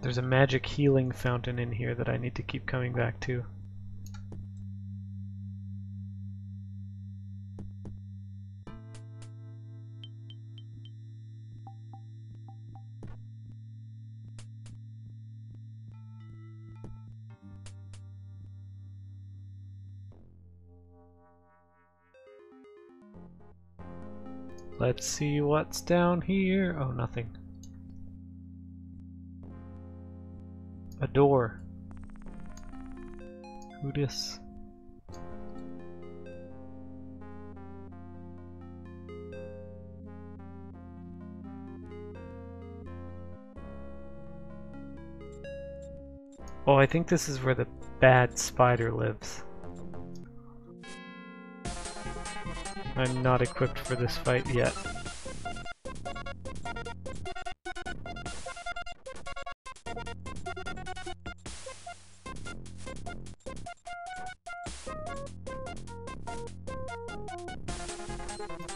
There's a magic healing fountain in here that I need to keep coming back to. Let's see what's down here. Oh, nothing. A door. Who dis? Oh, I think this is where the bad spider lives. I'm not equipped for this fight yet.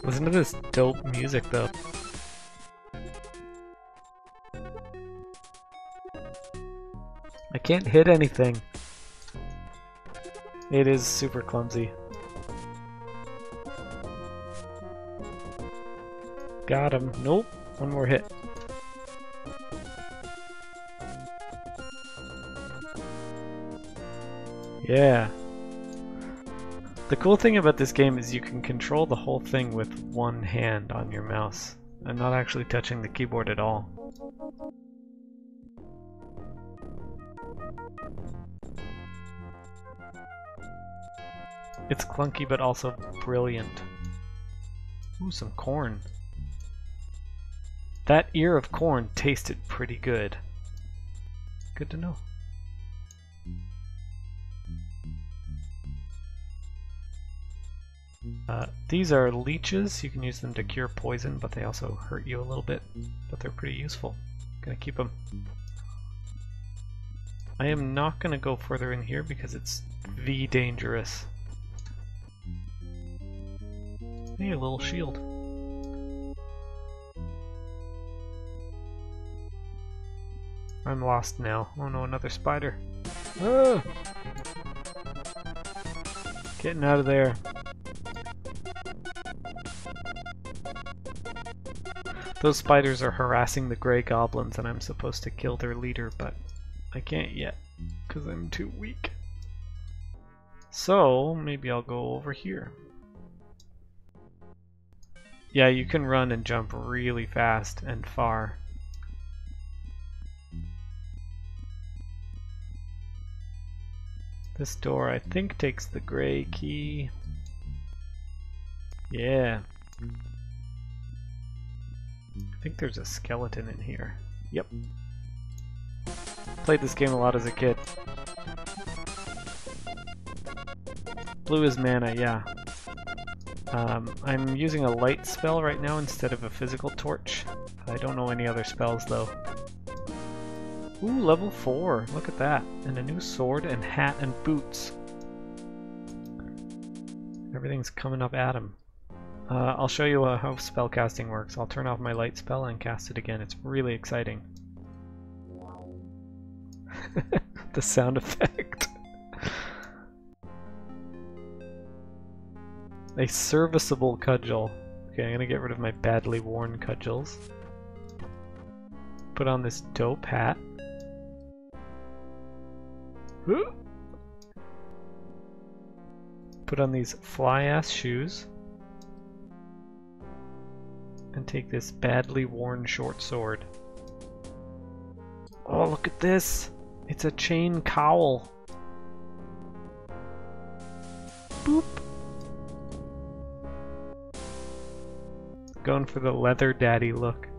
Listen to this dope music though. I can't hit anything. It is super clumsy. Got him. Nope. One more hit. Yeah. The cool thing about this game is you can control the whole thing with one hand on your mouse and not actually touching the keyboard at all. It's clunky but also brilliant. Ooh, some corn. That ear of corn tasted pretty good. Good to know. These are leeches. You can use them to cure poison, but they also hurt you a little bit. But they're pretty useful. Gonna keep them. I am not gonna go further in here because it's V dangerous. Hey, a little shield. I'm lost now. Oh no, another spider. Ah! Getting out of there. Those spiders are harassing the gray goblins and I'm supposed to kill their leader, but I can't yet because I'm too weak. So maybe I'll go over here. Yeah, you can run and jump really fast and far. This door, I think, takes the gray key. Yeah. I think there's a skeleton in here. Yep. Played this game a lot as a kid. Blue is mana, yeah. I'm using a light spell right now instead of a physical torch. I don't know any other spells though. Ooh, level 4. Look at that. And a new sword and hat and boots. Everything's coming up at him. I'll show you how spellcasting works. I'll turn off my light spell and cast it again. It's really exciting. The sound effect. A serviceable cudgel. Okay, I'm gonna get rid of my badly worn cudgels. Put on this dope hat. Put on these fly-ass shoes. And take this badly worn short sword. Oh, look at this! It's a chain cowl. Boop! Going for the leather daddy look.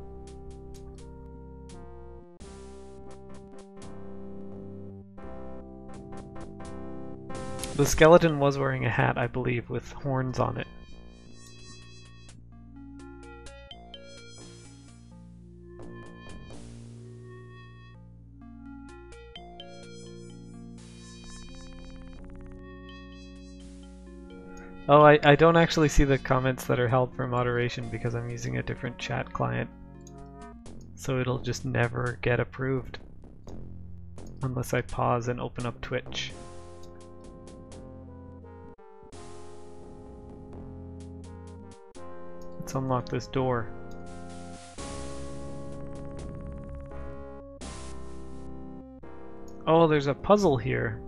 The skeleton was wearing a hat, I believe, with horns on it. Oh, I don't actually see the comments that are held for moderation because I'm using a different chat client. So it'll just never get approved. Unless I pause and open up Twitch. Let's unlock this door. Oh, there's a puzzle here.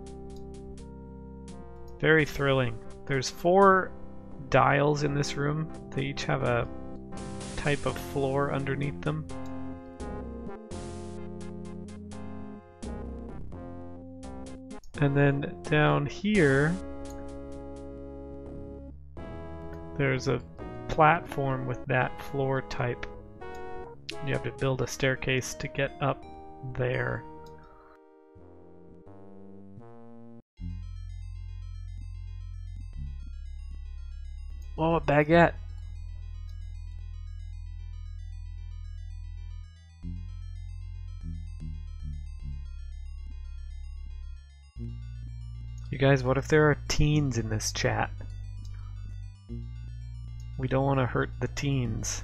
Very thrilling. There's 4 dials in this room. They each have a type of floor underneath them. And then down here, there's a platform with that floor type. You have to build a staircase to get up there. Oh, a baguette! You guys, what if there are teens in this chat? We don't want to hurt the teens.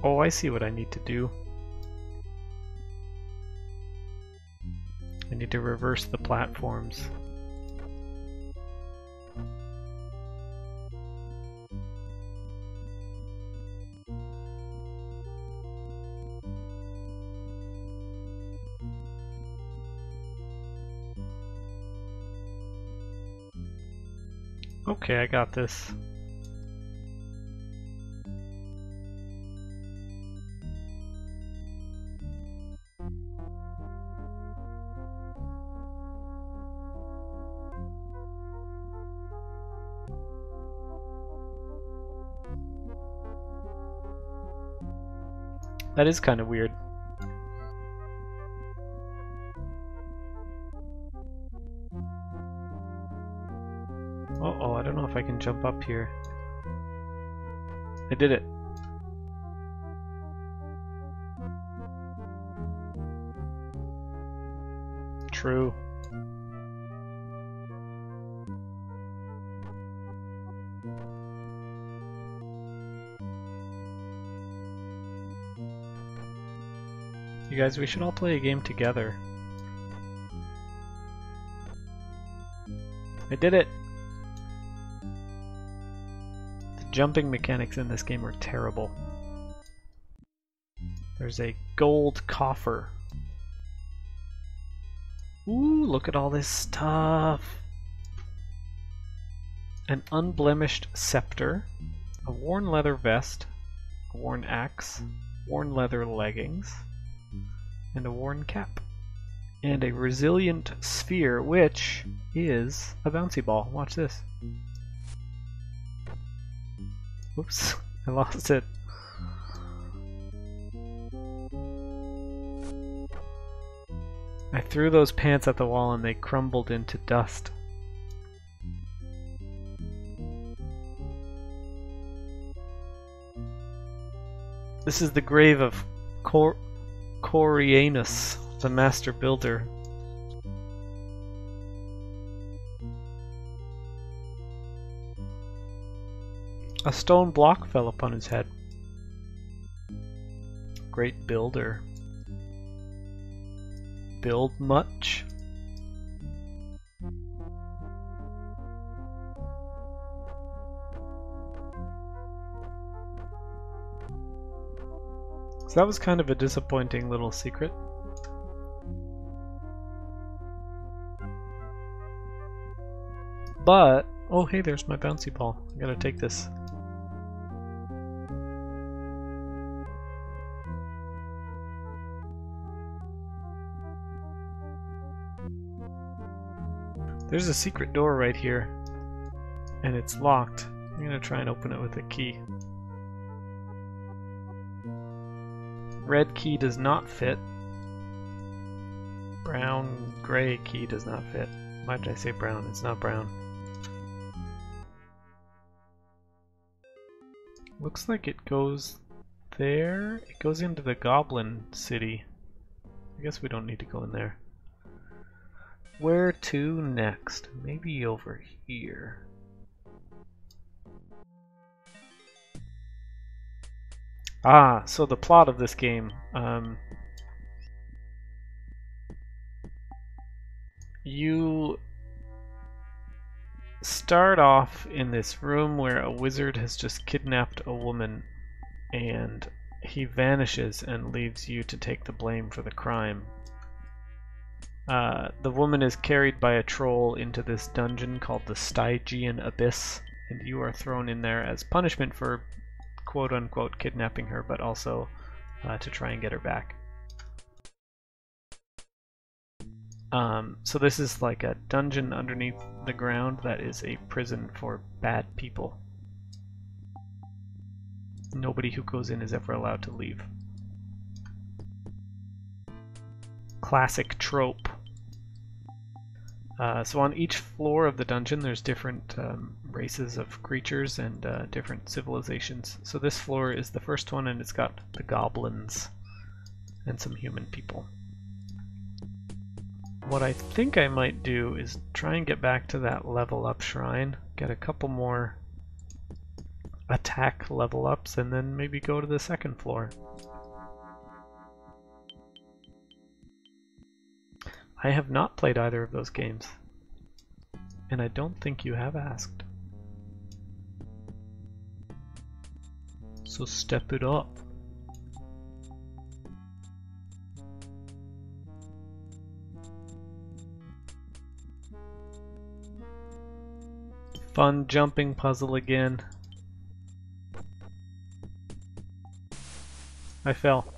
Oh, I see what I need to do. I need to reverse the platforms. Okay, I got this. That is kind of weird. Uh-oh, I don't know if I can jump up here. I did it. True. You guys, we should all play a game together. I did it! The jumping mechanics in this game are terrible. There's a gold coffer. Ooh, look at all this stuff! An unblemished scepter, a worn leather vest, a worn axe, worn leather leggings, and a worn cap. And a resilient sphere, which is a bouncy ball. Watch this. Oops, I lost it. I threw those pants at the wall and they crumbled into dust. This is the grave of Corianus, the master builder. A stone block fell upon his head. Great builder. Build much? So that was kind of a disappointing little secret. But, oh hey, there's my bouncy ball. I gotta take this. There's a secret door right here, and it's locked. I'm gonna try and open it with a key. Red key does not fit. Brown, gray key does not fit. Why did I say brown? It's not brown. Looks like it goes there. It goes into the Goblin City. I guess we don't need to go in there. Where to next? Maybe over here. Ah, so the plot of this game. You start off in this room where a wizard has just kidnapped a woman and he vanishes and leaves you to take the blame for the crime. The woman is carried by a troll into this dungeon called the Stygian Abyss, and you are thrown in there as punishment for quote-unquote kidnapping her, but also to try and get her back. So this is like a dungeon underneath the ground that is a prison for bad people. Nobody who goes in is ever allowed to leave. Classic trope. So on each floor of the dungeon there's different races of creatures and different civilizations. So this floor is the first one, and it's got the goblins and some human people. What I think I might do is try and get back to that level up shrine, get a couple more attack level ups, and then maybe go to the second floor. I have not played either of those games, and I don't think you have asked. So step it up. Fun jumping puzzle again. I fell.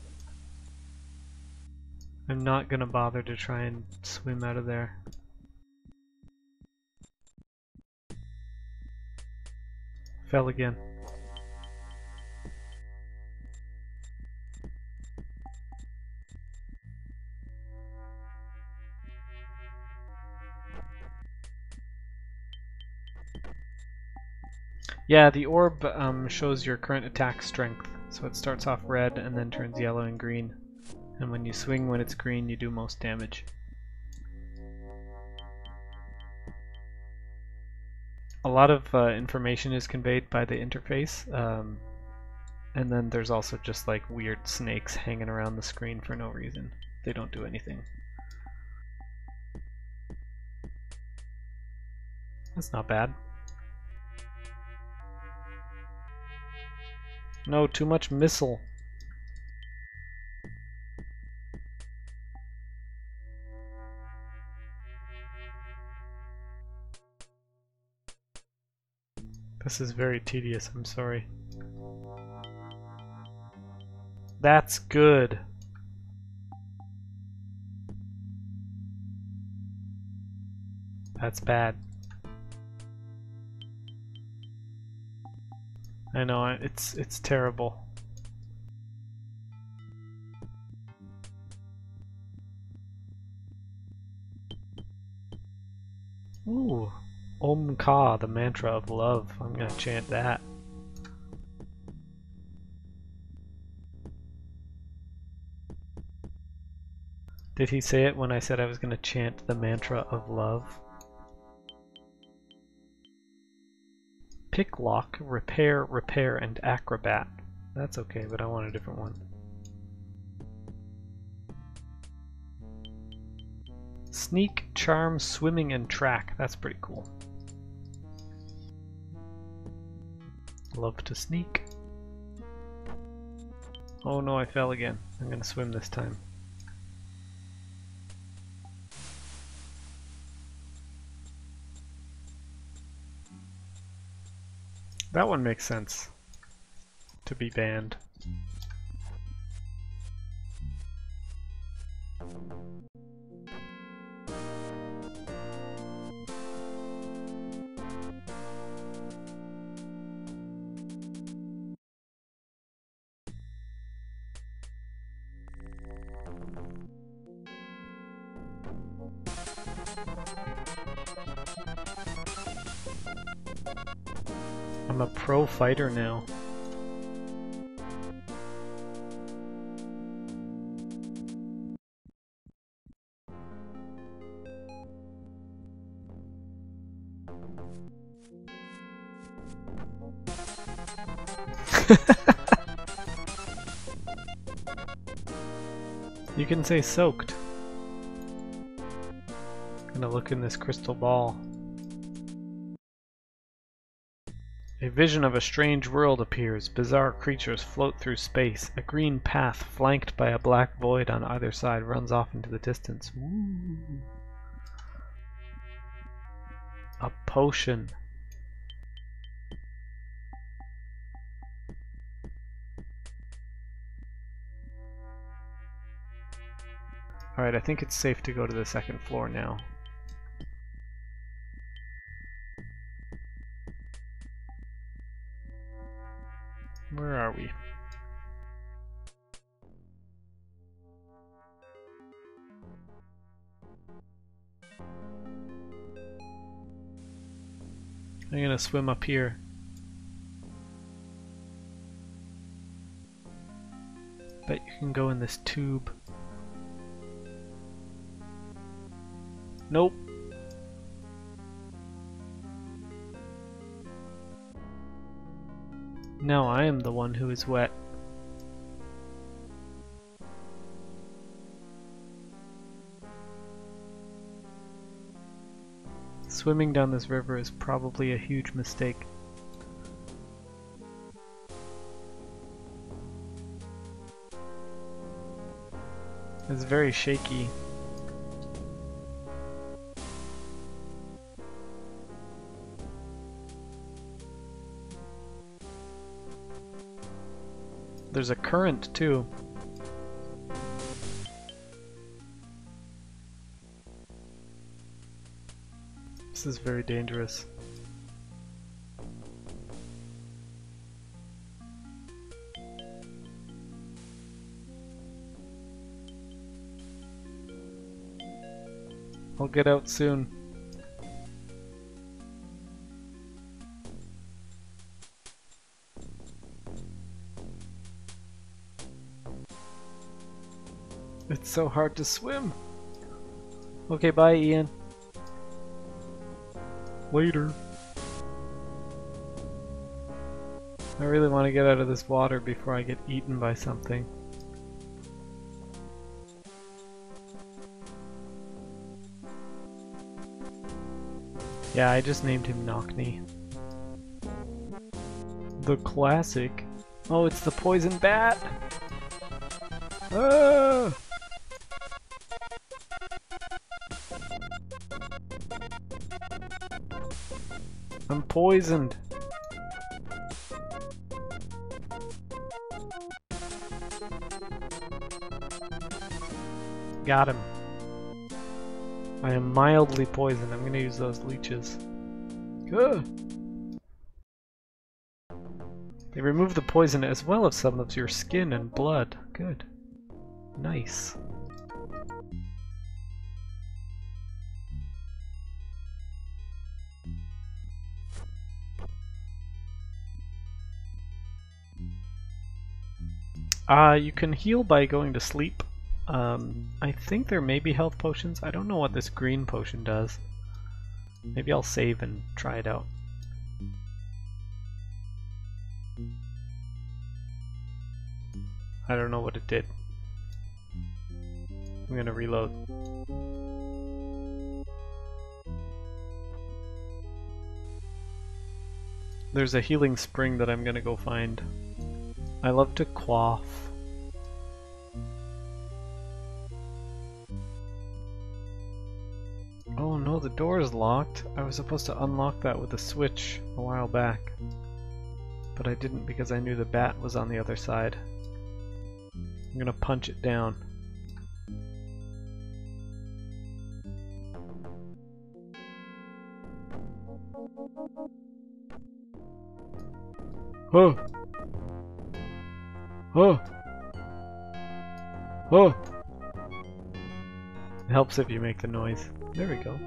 I'm not gonna bother to try and swim out of there. Fell again. Yeah, the orb shows your current attack strength. So it starts off red and then turns yellow and green. And when you swing when it's green, you do most damage. A lot of information is conveyed by the interface. And then there's also just like weird snakes hanging around the screen for no reason. They don't do anything. That's not bad. No, too much missile. This is very tedious, I'm sorry. That's good. That's bad. I know, it's terrible. Ooh, Om Ka, the mantra of love. I'm gonna chant that. Did he say it when I said I was gonna chant the mantra of love? Picklock, repair, repair, and acrobat. That's okay, but I want a different one. Sneak, charm, swimming, and track. That's pretty cool. Love to sneak. Oh no, I fell again. I'm gonna swim this time. That one makes sense to be banned. I'm a pro fighter now. You can say soaked. Gonna look in this crystal ball. A vision of a strange world appears. Bizarre creatures float through space. A green path flanked by a black void on either side runs off into the distance. Ooh. A potion. Alright, I think it's safe to go to the second floor now. Where are we? I'm gonna swim up here. Bet you can go in this tube. Nope. Now I am the one who is wet. Swimming down this river is probably a huge mistake. It's very shaky. There's a current too. This is very dangerous. I'll get out soon. It's so hard to swim. Okay, bye, Ian. Later. I really want to get out of this water before I get eaten by something. Yeah, I just named him Knockney. The classic. Oh, it's the poison bat! Ah! I'm poisoned. Got him. I am mildly poisoned. I'm gonna use those leeches. Good. They remove the poison as well as some of your skin and blood. Good. Nice. You can heal by going to sleep. I think there may be health potions. I don't know what this green potion does. Maybe I'll save and try it out. I don't know what it did. I'm gonna reload. There's a healing spring that I'm gonna go find. I love to quaff. Oh no, the door is locked. I was supposed to unlock that with a switch a while back. But I didn't because I knew the bat was on the other side. I'm gonna punch it down. Oh! Oh! Oh! It helps if you make the noise. There we go.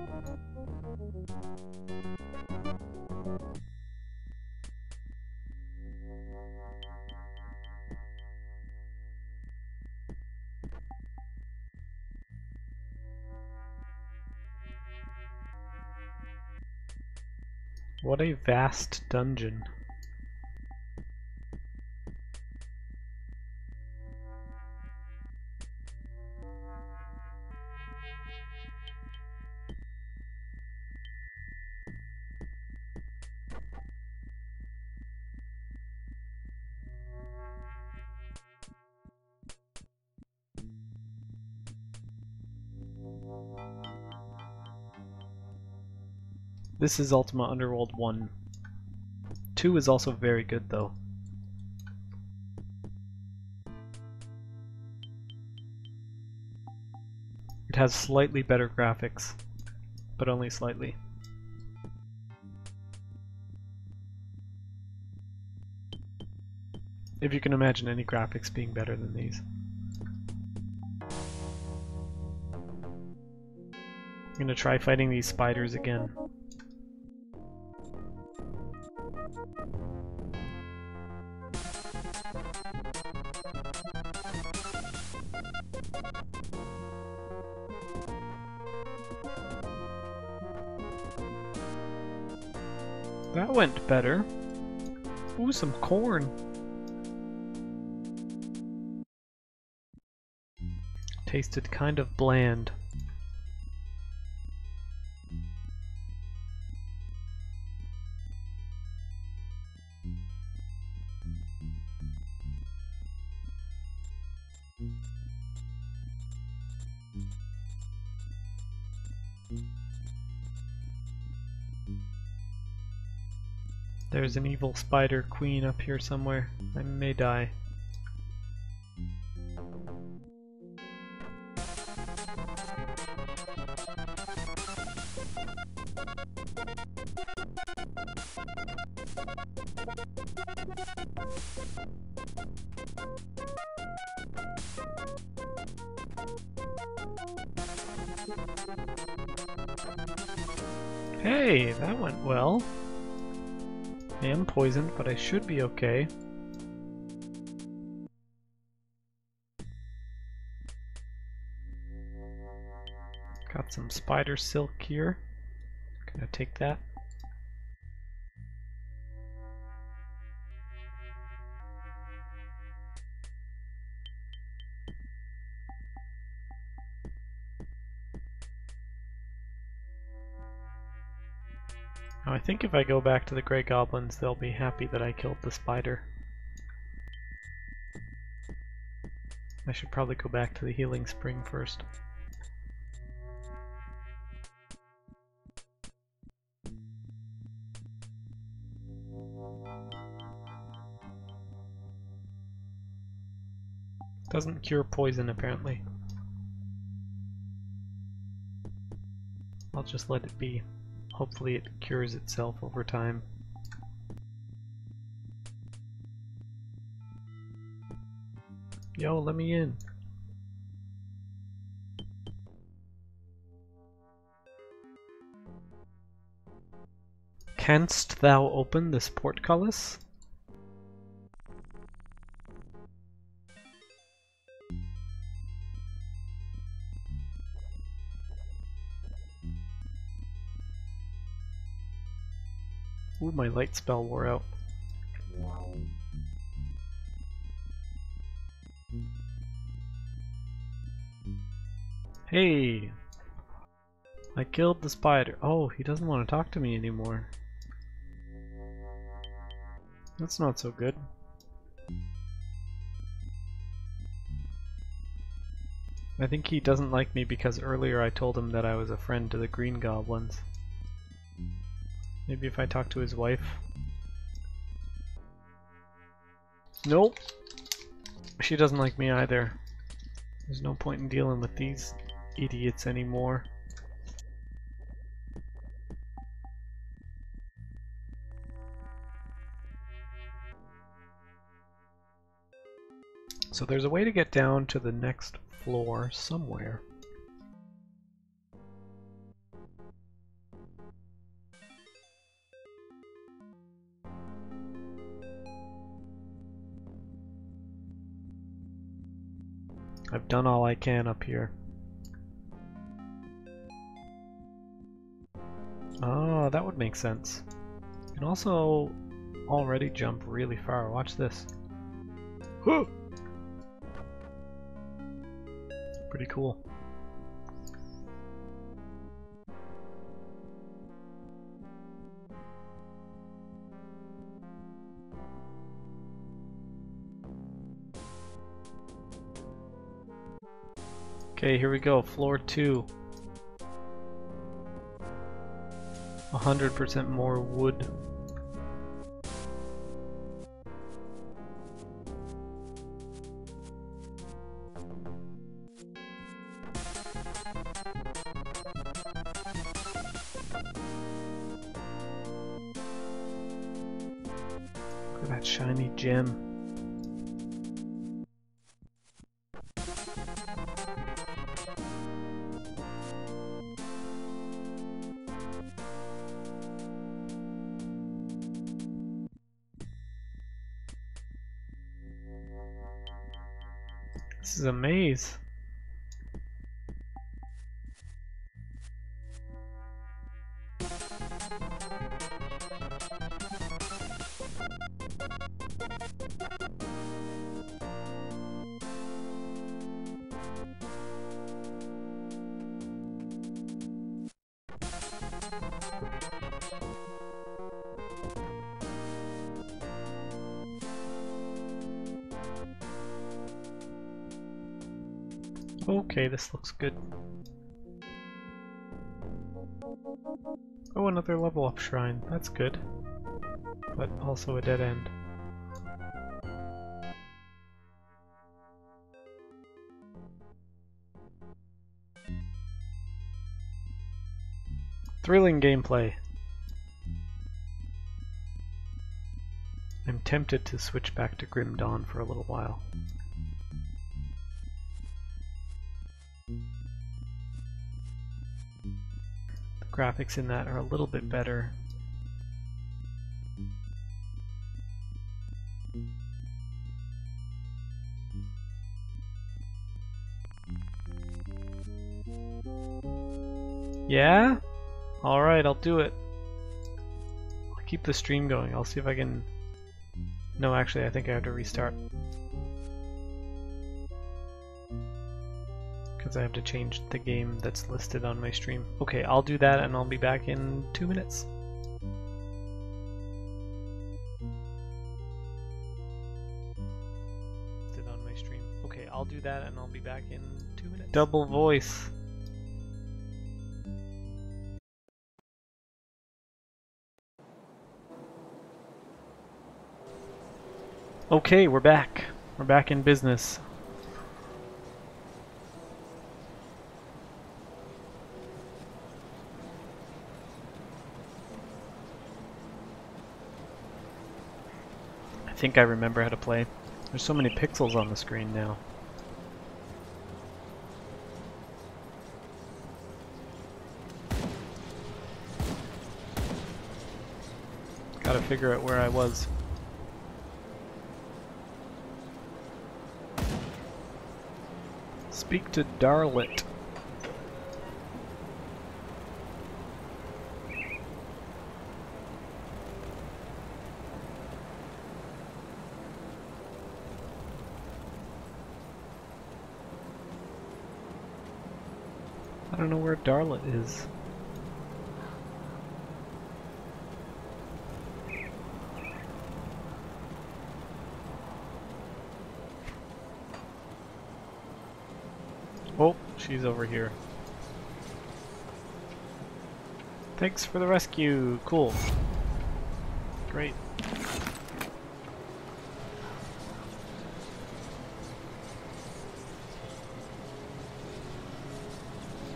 What a vast dungeon. This is Ultima Underworld 1. 2 is also very good though. It has slightly better graphics, but only slightly. If you can imagine any graphics being better than these. I'm gonna try fighting these spiders again. That went better. Ooh, some corn. Tasted kind of bland. There's an evil spider queen up here somewhere. I may die. Hey, that went well. I am poisoned, but I should be okay. Got some spider silk here. Gonna take that. Now I think if I go back to the Grey Goblins, they'll be happy that I killed the spider. I should probably go back to the healing spring first. Doesn't cure poison, apparently. I'll just let it be. Hopefully it cures itself over time. Yo, let me in. Canst thou open this portcullis? Ooh, my light spell wore out. Hey! I killed the spider. Oh, he doesn't want to talk to me anymore. That's not so good. I think he doesn't like me because earlier I told him that I was a friend to the Green Goblins. Maybe if I talk to his wife. Nope! She doesn't like me either. There's no point in dealing with these idiots anymore. So there's a way to get down to the next floor somewhere. I've done all I can up here. Oh, that would make sense. You can also already jump really far. Watch this. Huh! Pretty cool. Okay, here we go. Floor 2. 100% more wood. Look at that shiny gem. This is a maze. Okay, this looks good. Oh, another level up shrine. That's good. But also a dead end. Thrilling gameplay. I'm tempted to switch back to Grim Dawn for a little while. The graphics in that are a little bit better. Yeah? Alright, I'll do it. I'll keep the stream going. I'll see if I can... No, actually, I think I have to restart. Because I have to change the game that's listed on my stream. Okay, I'll do that and I'll be back in 2 minutes. On my stream. Okay, I'll do that and I'll be back in 2 minutes. Double voice. Okay, we're back. We're back in business. I think I remember how to play. There's so many pixels on the screen now. Gotta figure out where I was. Speak to Darlet. I don't know where Darlet is. Oh, she's over here. Thanks for the rescue. Cool. Great.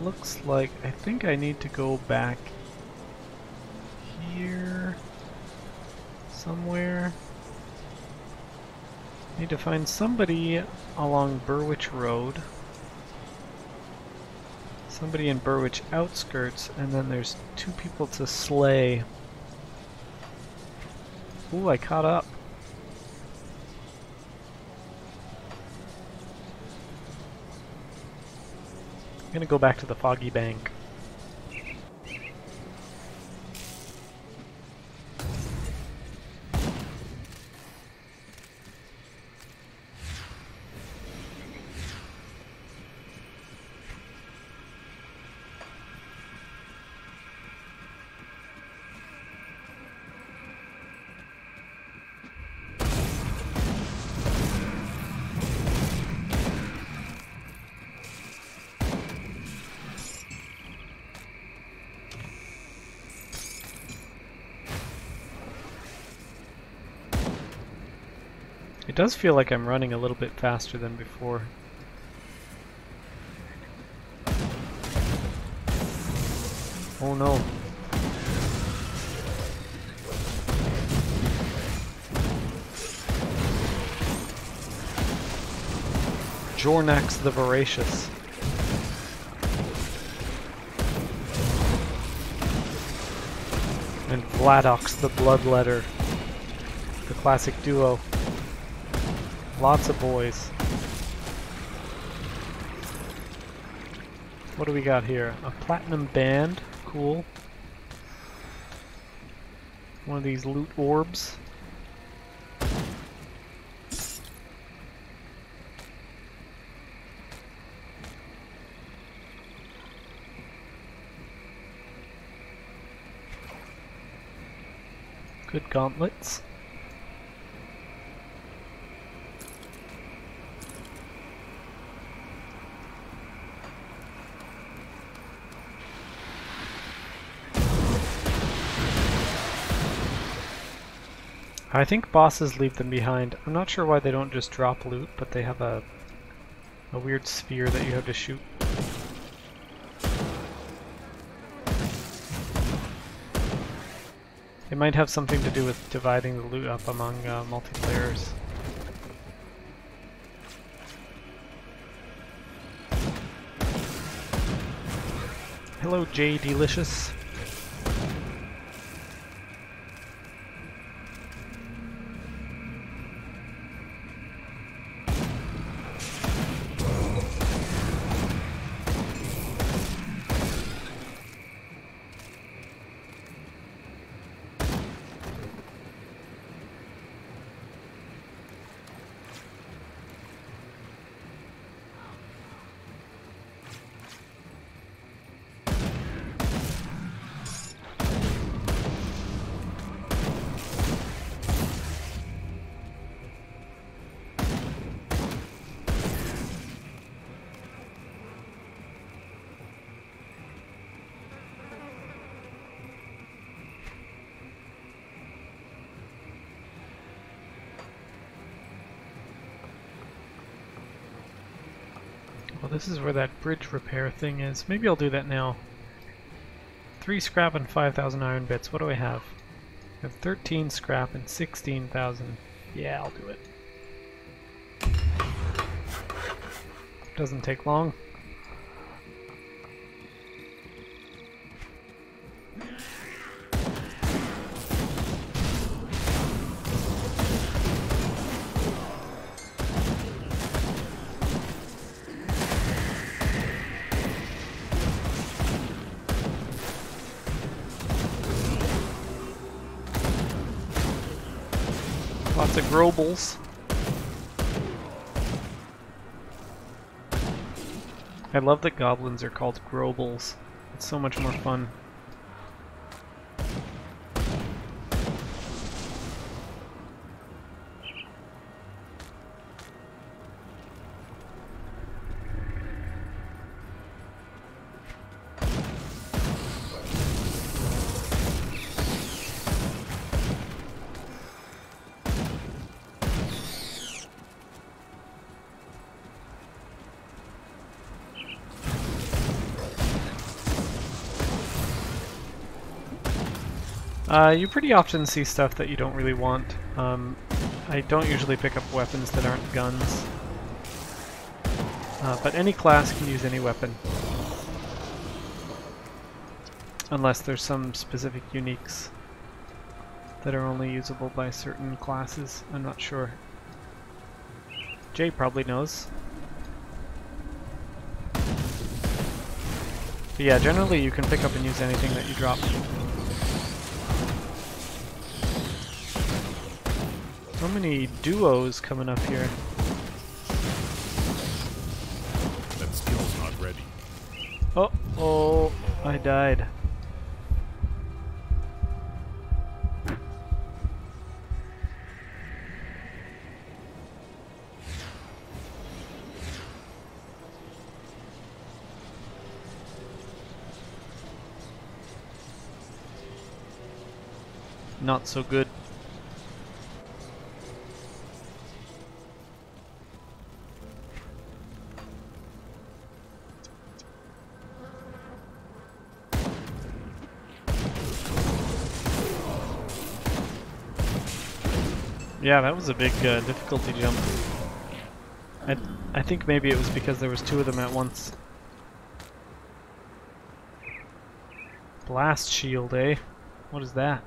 Looks like I think I need to go back here somewhere. Need to find somebody along Burwich Road. Somebody in Burwich outskirts, and then there's 2 people to slay. Ooh, I caught up. I'm gonna go back to the Foggy Bank. It does feel like I'm running a little bit faster than before. Oh no. Jornax the Voracious. And Vladox the Bloodletter. The classic duo. Lots of boys. What do we got here? A platinum band. Cool. One of these loot orbs. Good gauntlets. I think bosses leave them behind. I'm not sure why they don't just drop loot, but they have a weird sphere that you have to shoot. It might have something to do with dividing the loot up among multiplayers. Hello, J Delicious. Well, this is where that bridge repair thing is. Maybe I'll do that now. 3 scrap and 5,000 iron bits. What do I have? I have 13 scrap and 16,000. Yeah, I'll do it. Doesn't take long. Lots of grobles. I love that goblins are called grobles. It's so much more fun. You pretty often see stuff that you don't really want. I don't usually pick up weapons that aren't guns. But any class can use any weapon. Unless there's some specific uniques that are only usable by certain classes. I'm not sure. Jay probably knows. But yeah, generally you can pick up and use anything that you drop. So many duos coming up here. That skill's not ready. Oh, I died. Not so good. Yeah, that was a big difficulty jump. I think maybe it was because there was 2 of them at once. Blast shield, eh? What is that?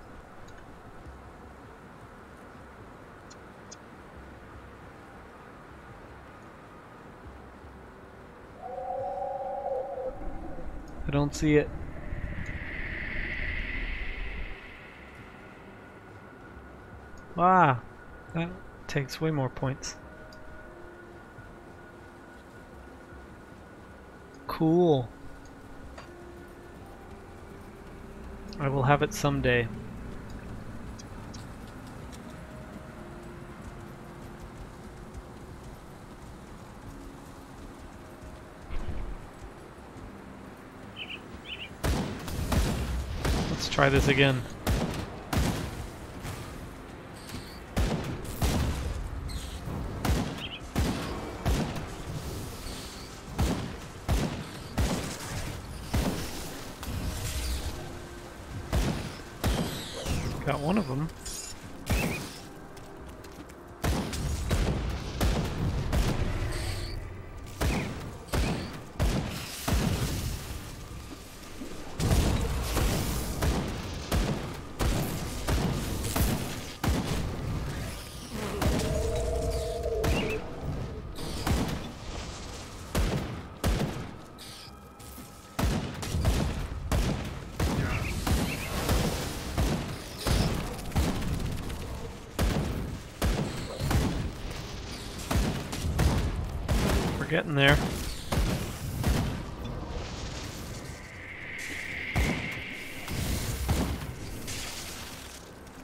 I don't see it. Ah! That takes way more points. Cool. I will have it someday. Let's try this again. Got one of them. Getting there.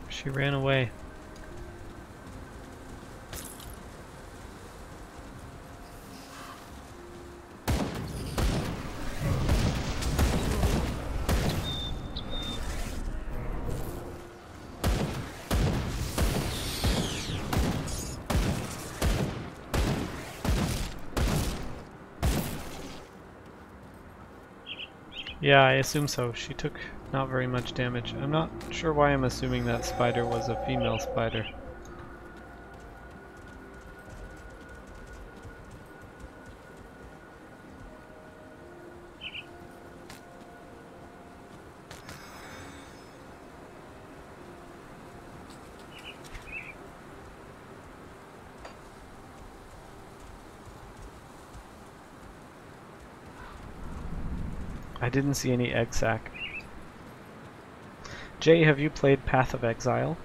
She ran away. Yeah, I assume so. She took not very much damage. I'm not sure why I'm assuming that spider was a female spider. I didn't see any egg sac. Jay, have you played Path of Exile?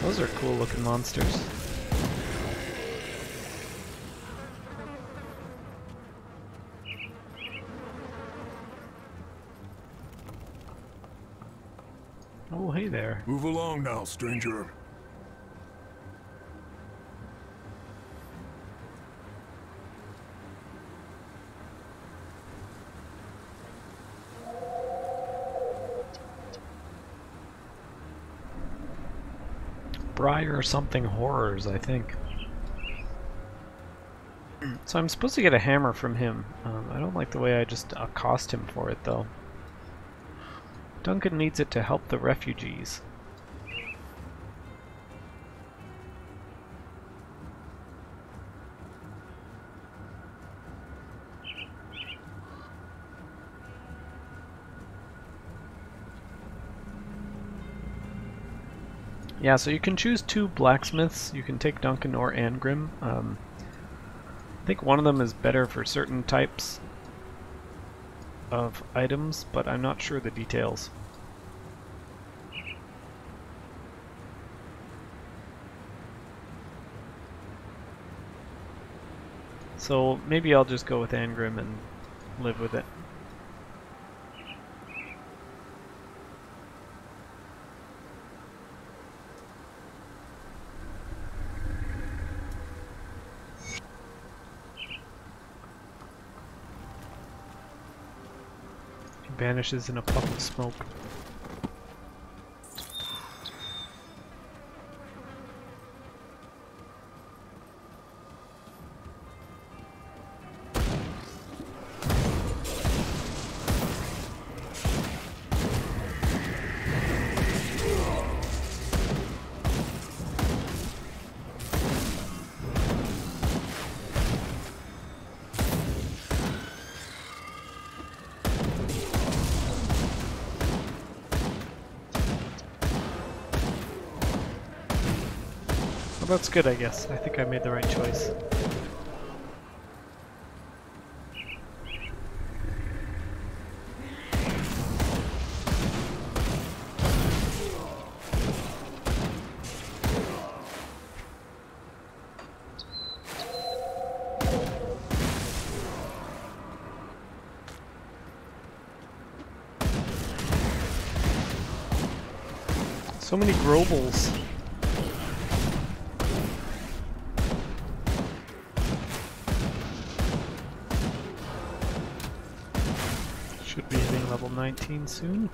Those are cool looking monsters. Oh, hey there. Move along now, stranger. Briar something horrors, I think. So I'm supposed to get a hammer from him. I don't like the way I just accost him for it, though. Duncan needs it to help the refugees. Yeah, so you can choose two blacksmiths. You can take Duncan or Angrim. I think one of them is better for certain types of items, but I'm not sure the details. So maybe I'll just go with Angrim and live with it. Vanishes in a puff of smoke. Well, that's good, I guess. I think I made the right choice. So many Grobles. Should be hitting level 19 soon.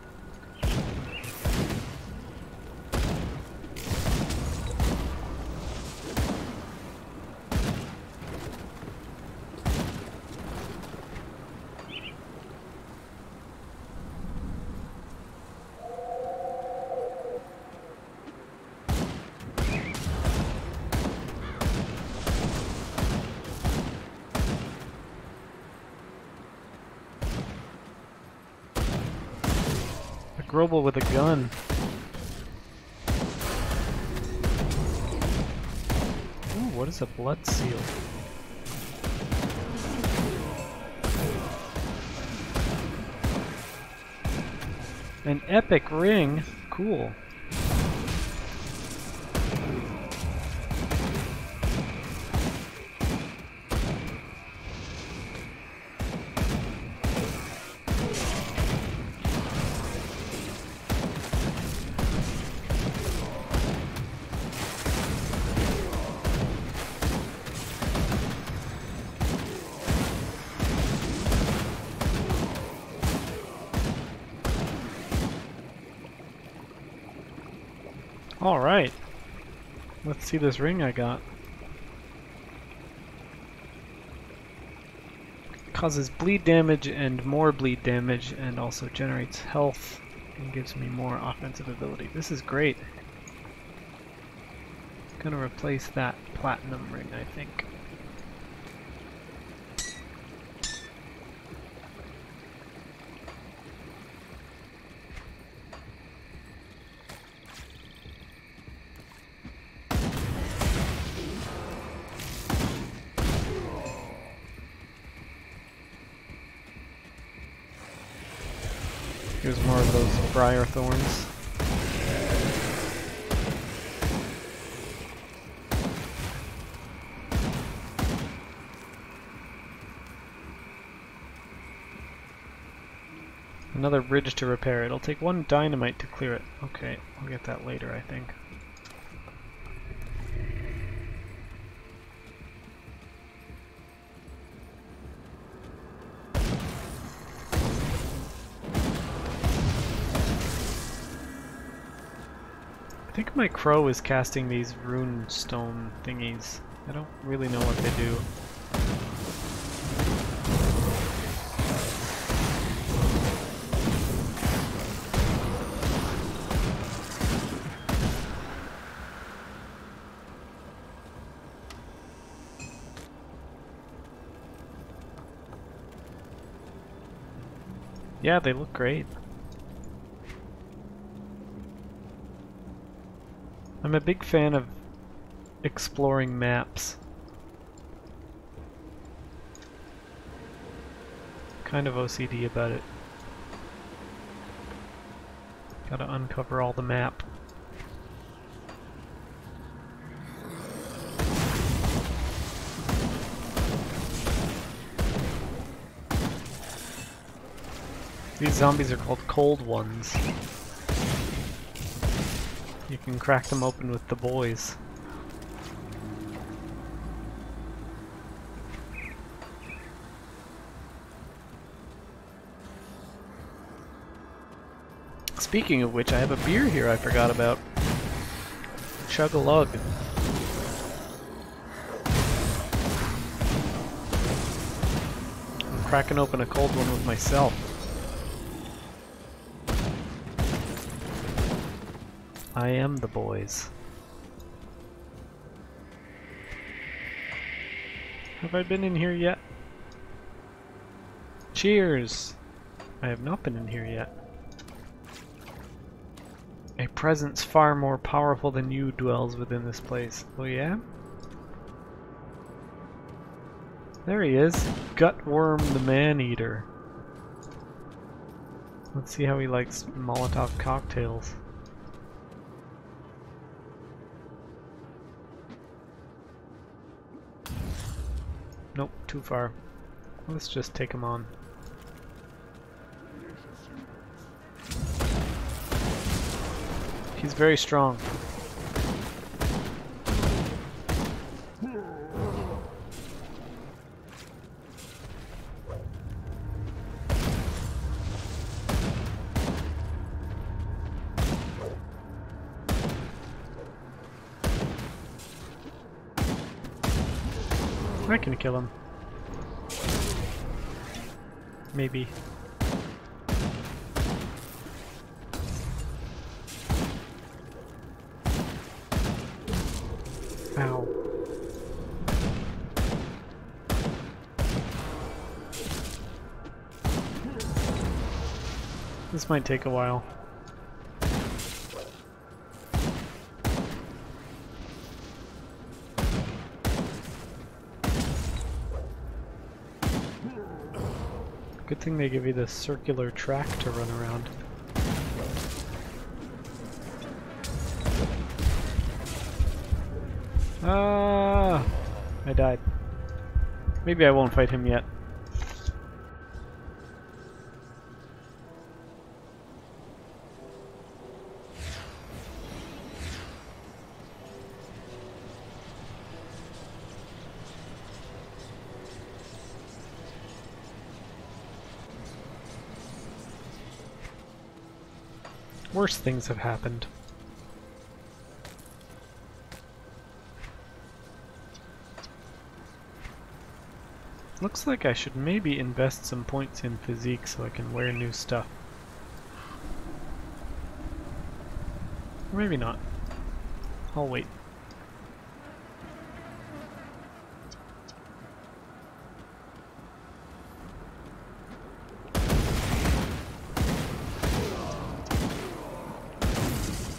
Grobel with a gun. Ooh, what is a blood seal? An epic ring? Cool. Alright. Let's see this ring I got. Causes bleed damage and more bleed damage, and also generates health and gives me more offensive ability. This is great. Gonna replace that platinum ring, I think. Here's more of those briar thorns. Another bridge to repair. It'll take 1 dynamite to clear it. Okay, I'll get that later, I think. I think my crow is casting these rune stone thingies. I don't really know what they do. Yeah, they look great. I'm a big fan of exploring maps. Kind of OCD about it. Gotta uncover all the map. These zombies are called cold ones. You can crack them open with the boys. Speaking of which, I have a beer here I forgot about. Chug-a-lug. I'm cracking open a cold one with myself. I am the boys. Have I been in here yet? Cheers! I have not been in here yet. A presence far more powerful than you dwells within this place. Oh yeah? There he is. Gutworm the Man-Eater. Let's see how he likes Molotov cocktails. Nope, too far. Let's just take him on. He's very strong. I can kill him. Maybe. Ow. This might take a while. Good thing they give you this circular track to run around. Ah, I died. Maybe I won't fight him yet. Worse things have happened. Looks like I should maybe invest some points in physique so I can wear new stuff. Or maybe not. I'll wait.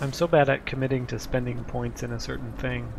I'm so bad at committing to spending points in a certain thing.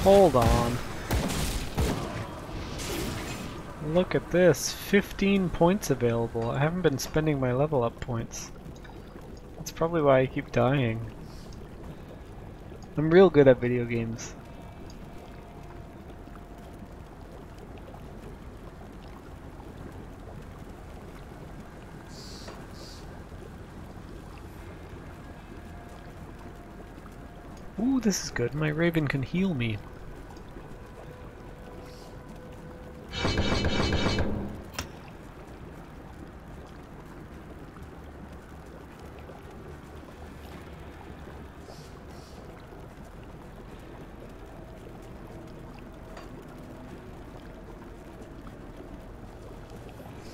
Hold on. Look at this, 15 points available. I haven't been spending my level up points. That's probably why I keep dying. I'm real good at video games. Ooh, this is good. My raven can heal me.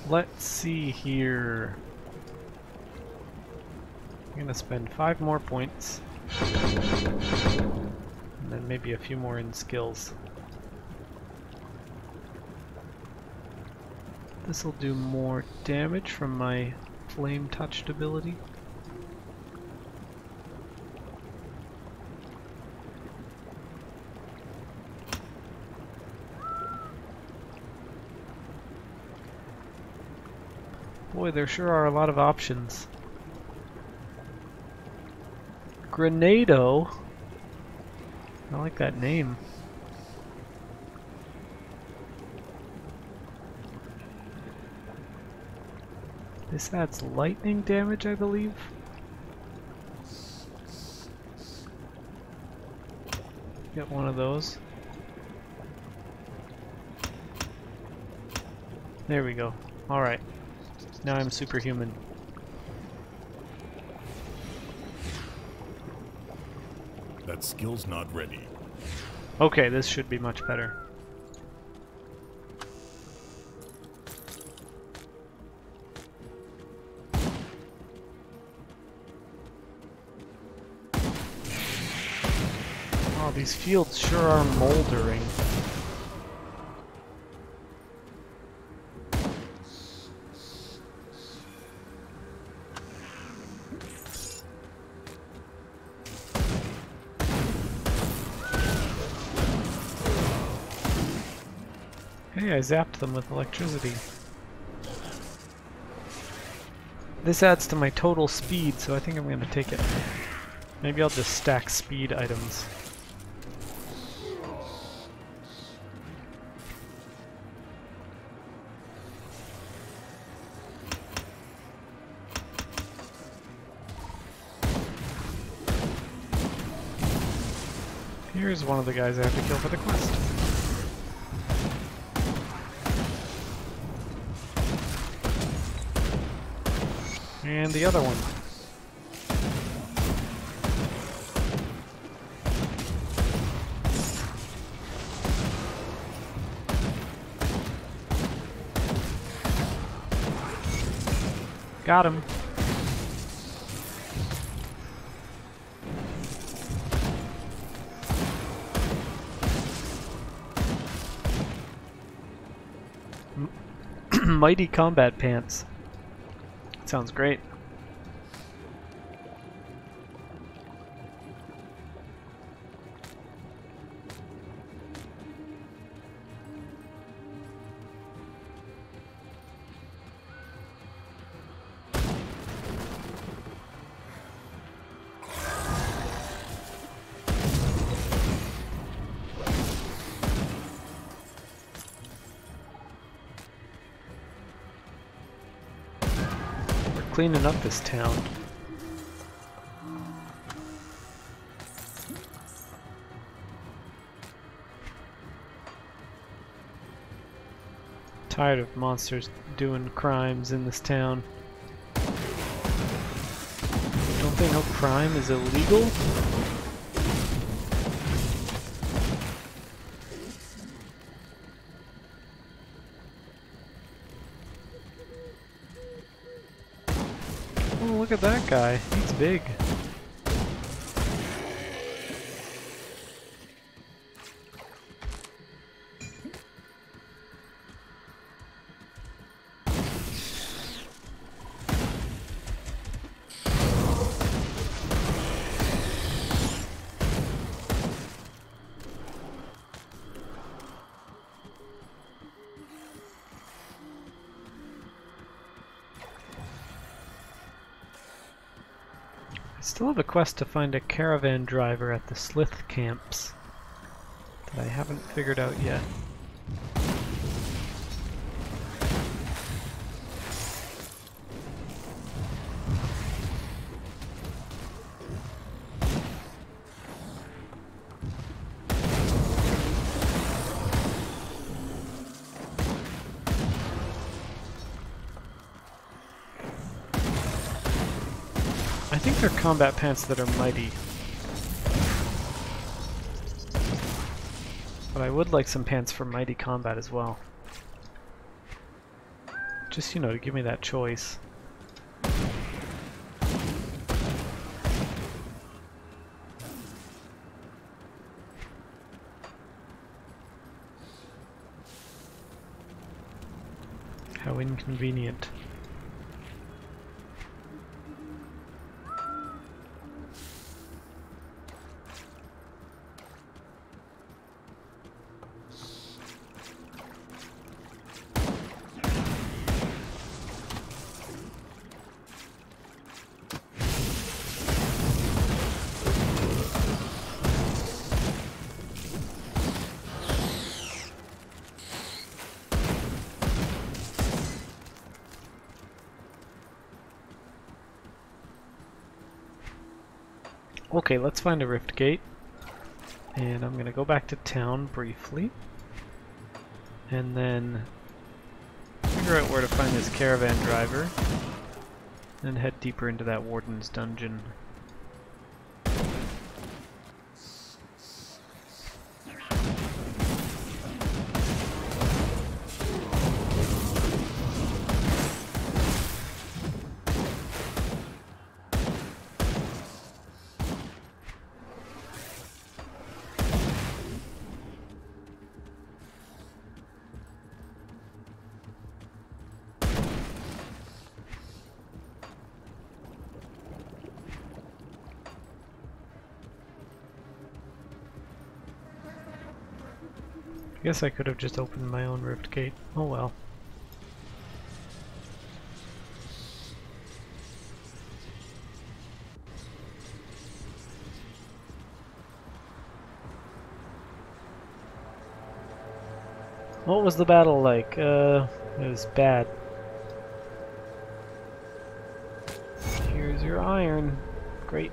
Let's see here. I'm gonna spend 5 more points. And then maybe a few more in skills. This'll do more damage from my flame touched ability. Boy, there sure are a lot of options. Grenado? I like that name. This adds lightning damage, I believe. Get one of those. There we go. Alright. Now I'm superhuman. That skill's not ready. Okay, this should be much better. Oh, these fields sure are moldering. Hey, I zapped them with electricity. This adds to my total speed, so I think I'm going to take it. Maybe I'll just stack speed items. Here's one of the guys I have to kill for the quest. And the other one. Got him. Mighty combat pants. Sounds great. cleaning up this town. Tired of monsters doing crimes in this town. Don't they know crime is illegal? Oh, look at that guy. He's big. I still have a quest to find a caravan driver at the Slith camps that I haven't figured out yet. I think they're combat pants that are mighty. But I would like some pants for mighty combat as well. Just, you know, to give me that choice. How inconvenient. Okay, let's find a rift gate, and I'm gonna go back to town briefly, and then figure out where to find this caravan driver, and head deeper into that warden's dungeon. I guess I could have just opened my own rift gate. Oh well. What was the battle like? It was bad. Here's your iron. Great.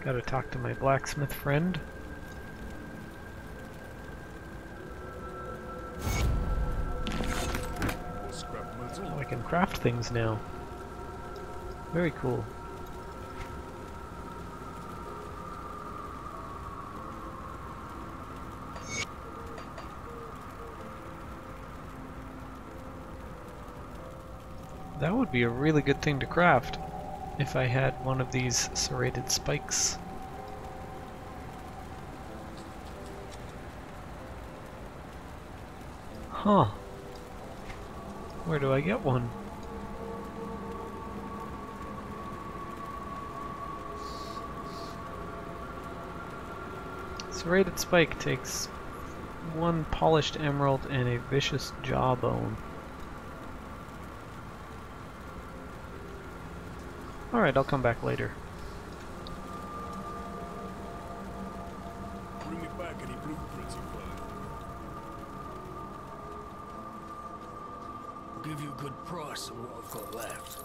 Gotta talk to my blacksmith friend. Oh, I can craft things now. Very cool. That would be a really good thing to craft if I had one of these serrated spikes. Huh. Where do I get one? Serrated spike takes one polished emerald and a vicious jawbone. Alright, I'll come back later. Bring me back any blueprints you find. I'll give you a good price on what I've got left.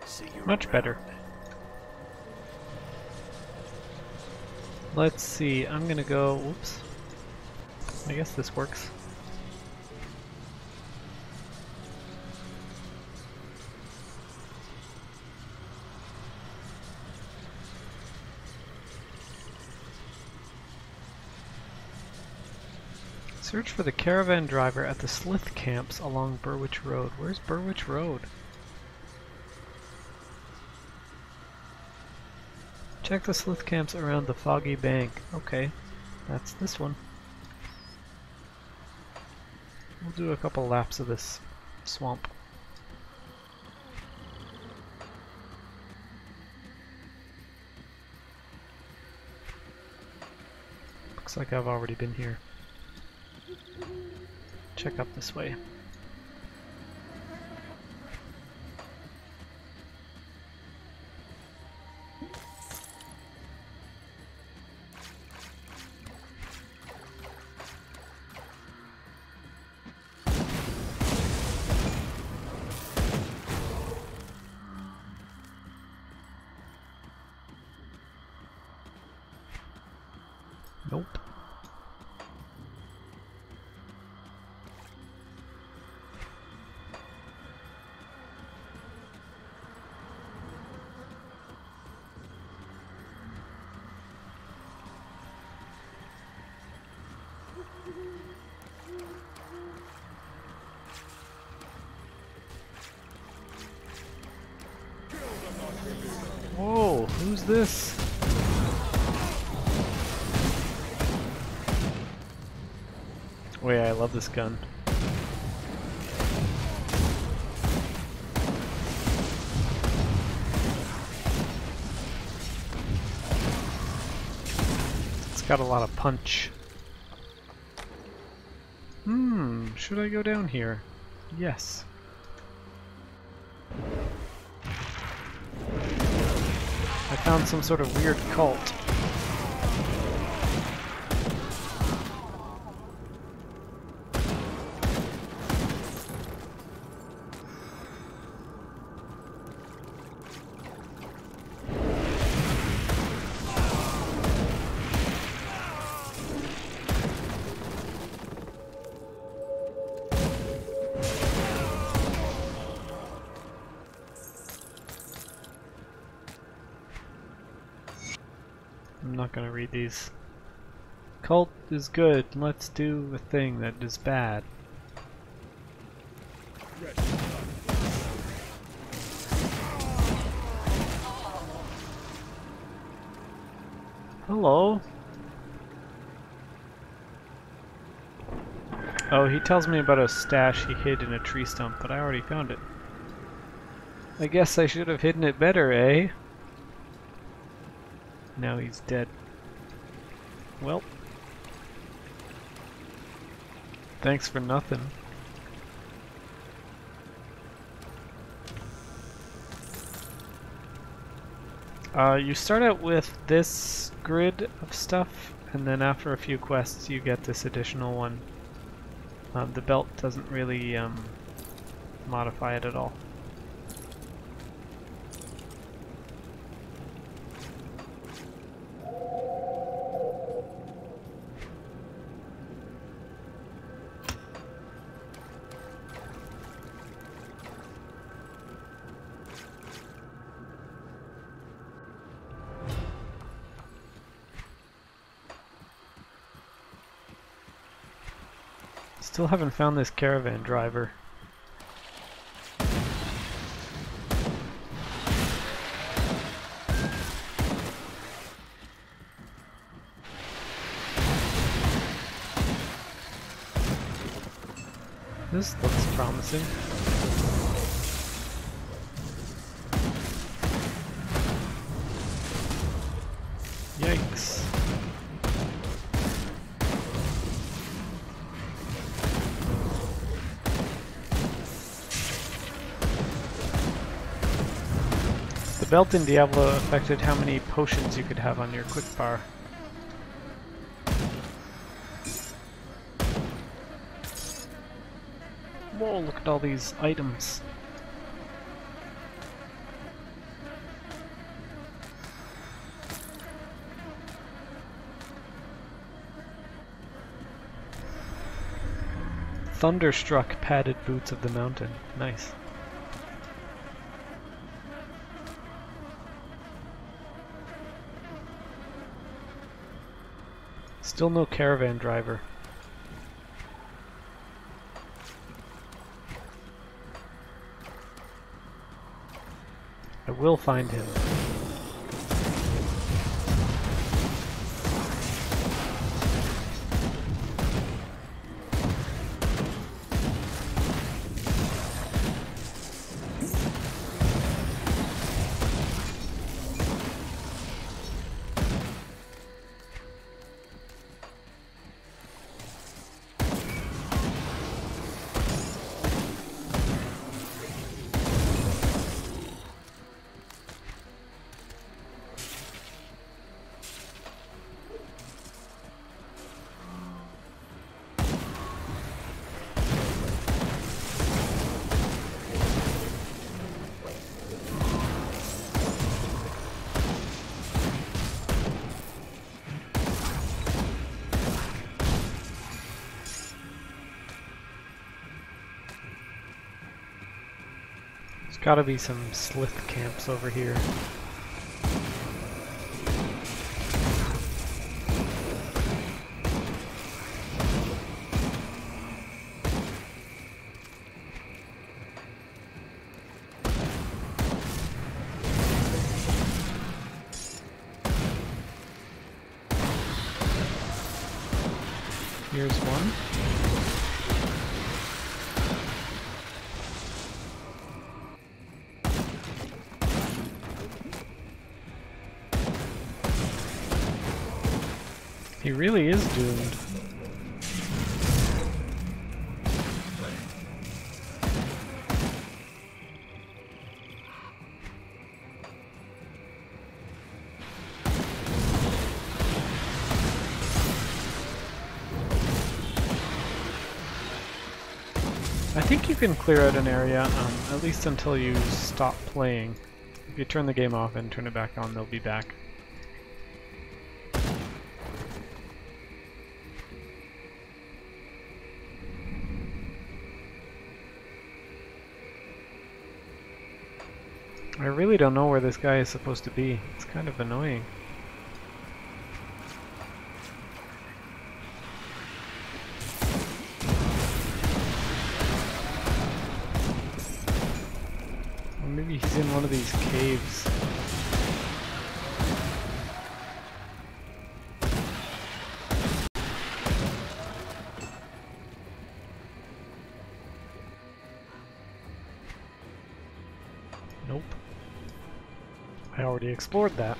See you Much around. better. Let's see, I'm gonna go, whoops. I guess this works. Search for the caravan driver at the Slith camps along Burwich Road. Where's Burwich Road? Check the Slith camps around the Foggy Bank. Okay, that's this one. We'll do a couple laps of this swamp. Looks like I've already been here. Check up this way. Nope. Whoa, who's this? Oh yeah, I love this gun. It's got a lot of punch. Should I go down here? Yes. I found some sort of weird cult. I'm not gonna read these. Cult is good, let's do a thing that is bad. Hello? Oh, he tells me about a stash he hid in a tree stump, but I already found it. I guess I should have hidden it better, eh? Now he's dead. Well. Thanks for nothing. You start out with this grid of stuff, and then after a few quests you get this additional one. The belt doesn't really modify it at all. Still haven't found this caravan driver. This looks promising. Yikes. The belt in Diablo affected how many potions you could have on your quick bar. Whoa, look at all these items. Thunderstruck padded boots of the mountain. Nice. Still no caravan driver. I will find him. There's gotta be some slith camps over here. Here's one. He really is doomed. I think you can clear out an area, at least until you stop playing. If you turn the game off and turn it back on, they'll be back. I really don't know where this guy is supposed to be. It's kind of annoying. Or maybe he's in one of these caves. Nope. I already explored that.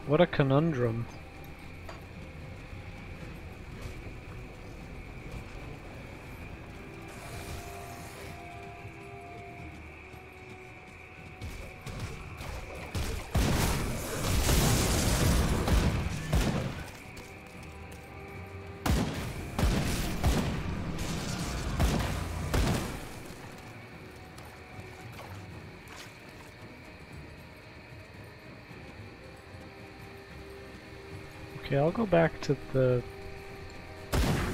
What a conundrum. Okay, I'll go back to the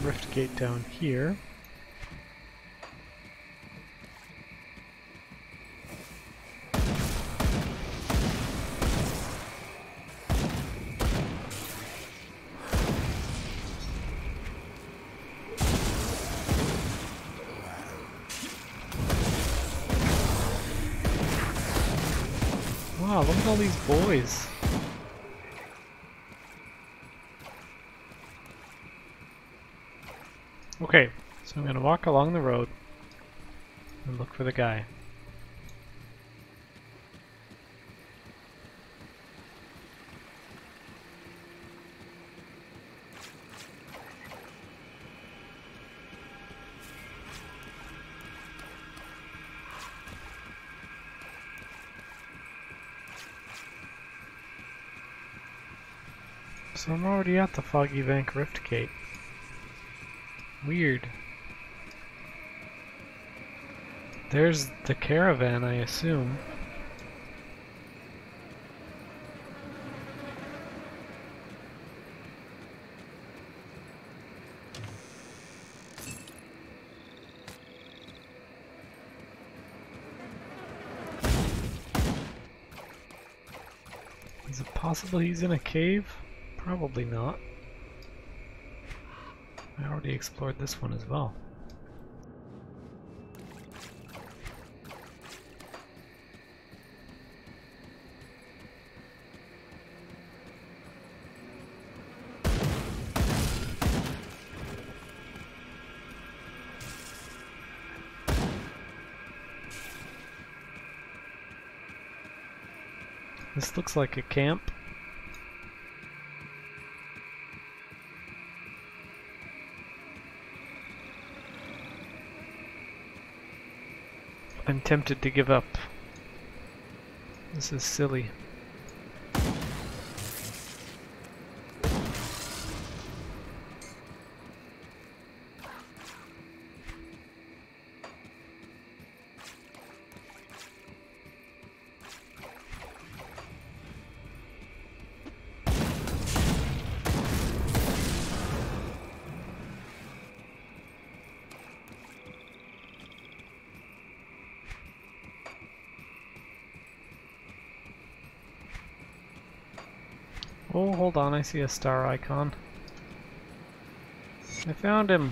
rift gate down here. Wow, look at all these boys. Okay, so I'm gonna walk along the road and look for the guy. So I'm already at the Foggy Bank Rift Gate. Weird. There's the caravan, I assume. Is it possible he's in a cave? Probably not. I already explored this one as well. This looks like a camp. I'm tempted to give up. This is silly. Oh, hold on, I see a star icon. I found him!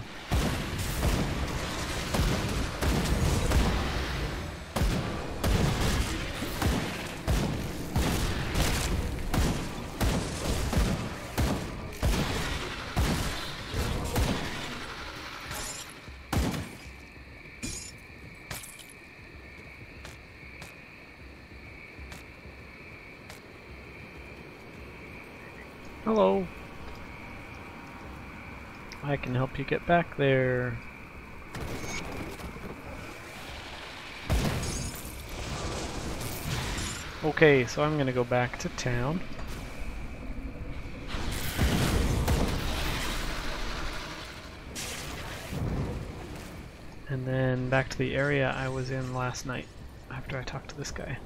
Hello. I can help you get back there. Okay, so I'm gonna go back to town. And then back to the area I was in last night after I talked to this guy.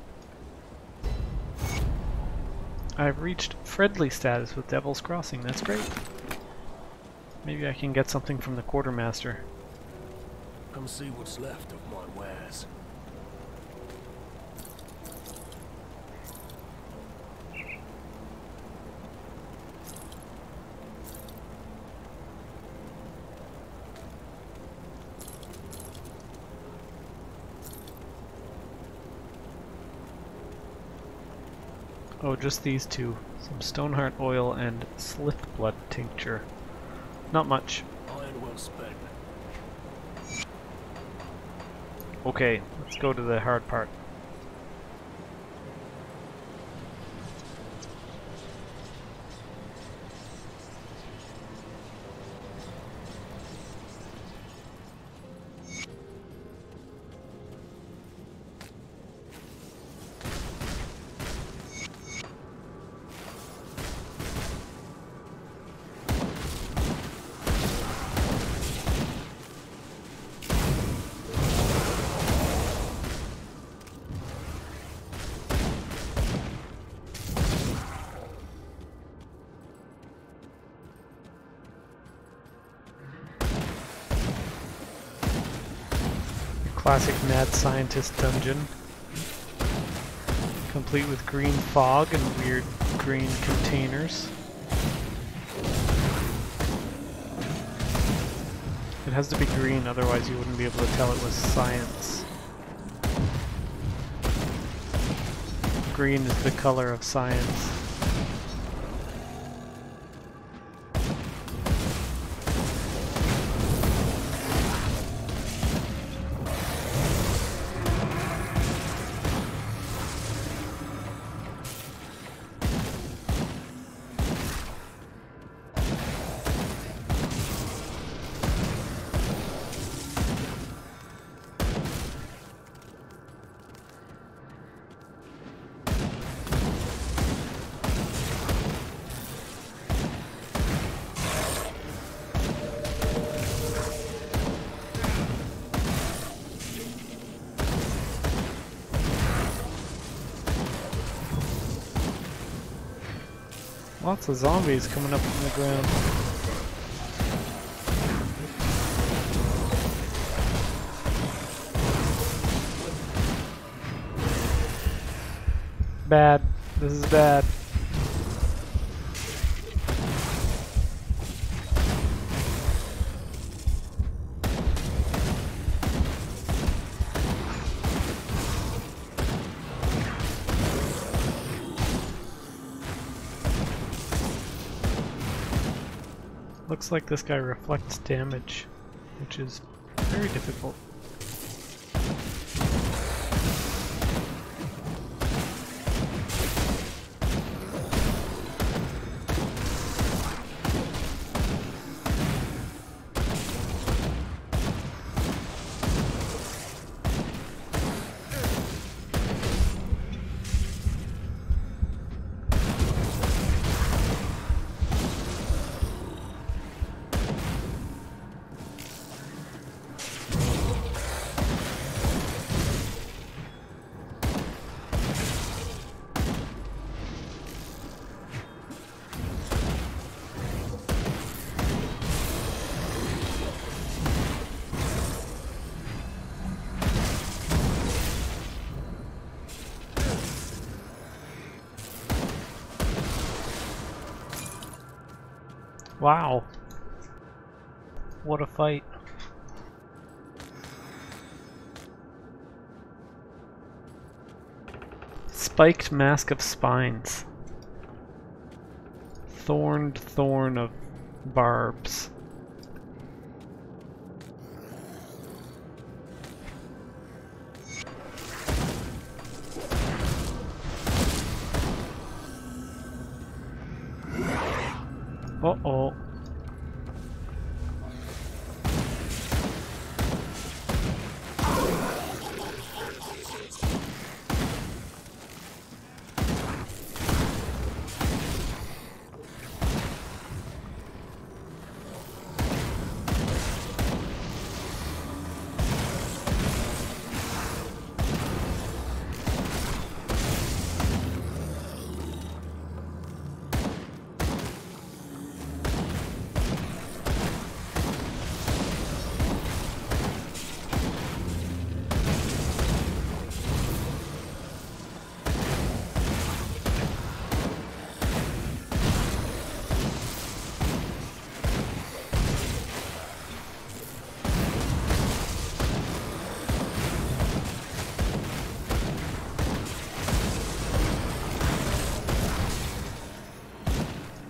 I've reached friendly status with Devil's Crossing, that's great. Maybe I can get something from the quartermaster. Come see what's left of my wares. Oh, just these two. Some Stoneheart oil and Slith blood tincture. Not much. Iron well spent. Okay, let's go to the hard part. Classic mad scientist dungeon. Complete with green fog and weird green containers. It has to be green, otherwise you wouldn't be able to tell it was science. green is the color of science. Lots of zombies coming up from the ground. Bad. This is bad. Looks like this guy reflects damage, which is very difficult. Wow. What a fight. Spiked mask of spines. Thorned thorn of barbs. Uh-oh.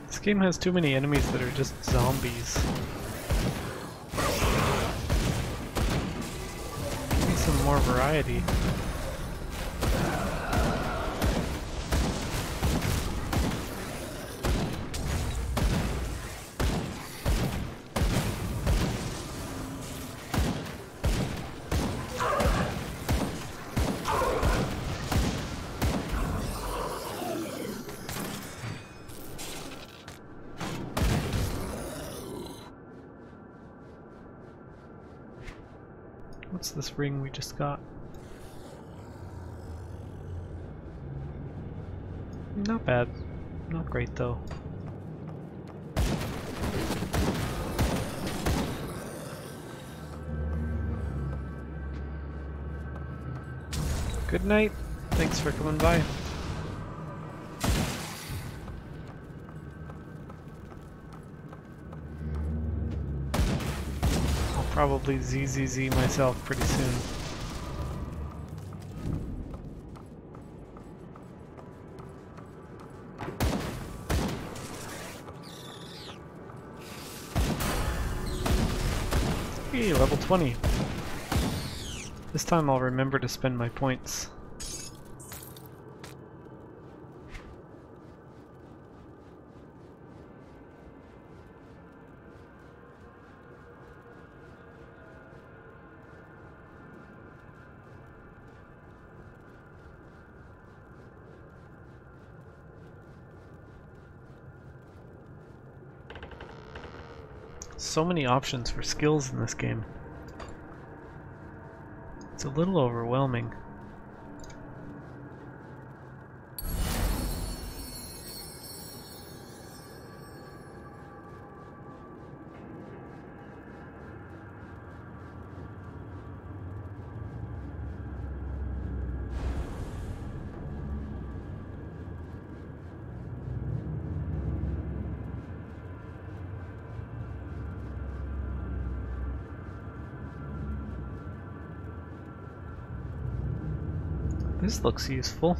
This game has too many enemies that are just zombies. Need some more variety. What's this ring we just got? Not bad. Not great though. Good night. Thanks for coming by. Probably ZZZ myself pretty soon. 20. This time I'll remember to spend my points. So many options for skills in this game. It's a little overwhelming. This looks useful.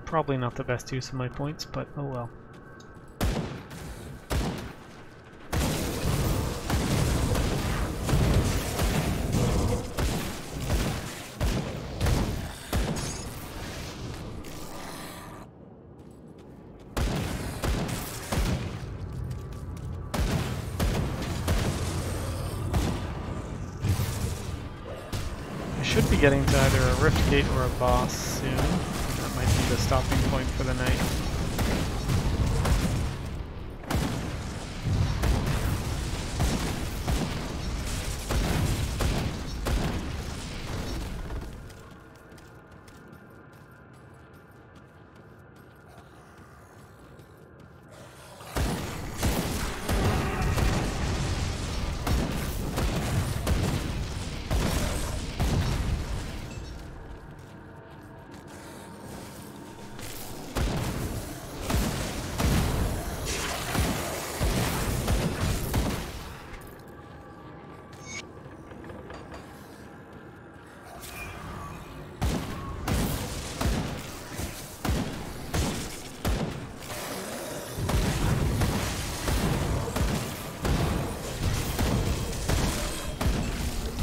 Probably not the best use of my points, but oh well. Should be getting to either a rift gate or a boss soon. That might be the stopping point for the night.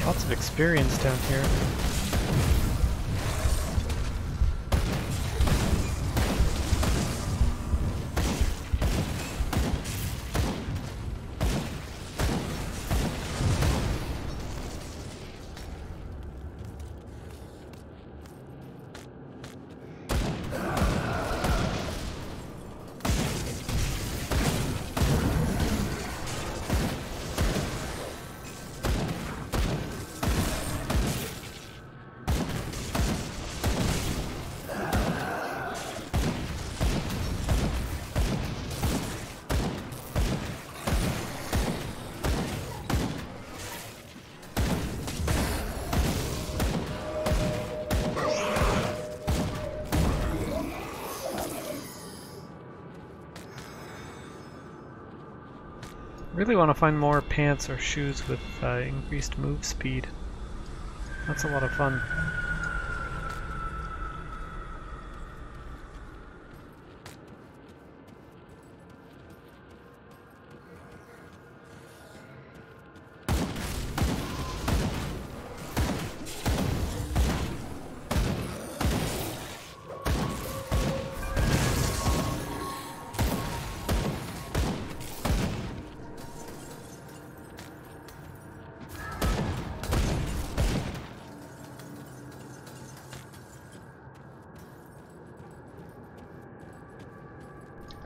Lots of experience down here. Really want to find more pants or shoes with increased move speed. That's a lot of fun.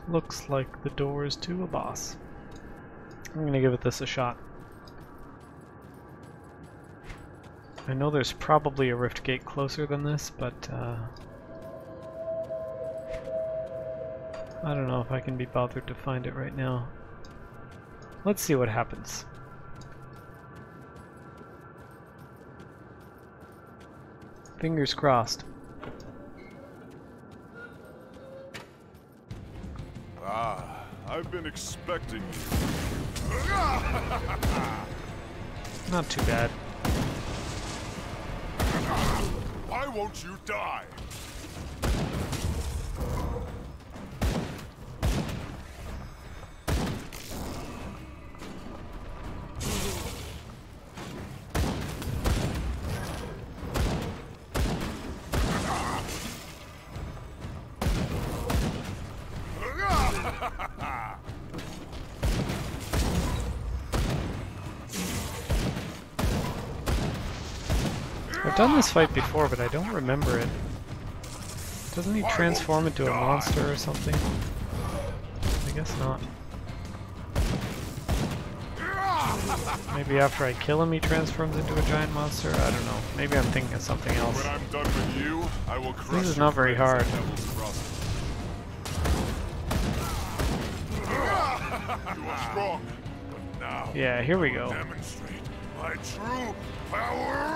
Looks like the doors to a boss. I'm gonna give this a shot. I know there's probably a rift gate closer than this, but I don't know if I can be bothered to find it right now. Let's see what happens. Fingers crossed. I've been expecting you. Not too bad. Why won't you die? I've done this fight before, but I don't remember it. Doesn't he transform into a monster or something? I guess not. Maybe after I kill him he transforms into a giant monster? I don't know. Maybe I'm thinking of something else. When I'm done with you, I will crush This is not very hard. You are strong, but now Yeah, here we go. demonstrate my true power.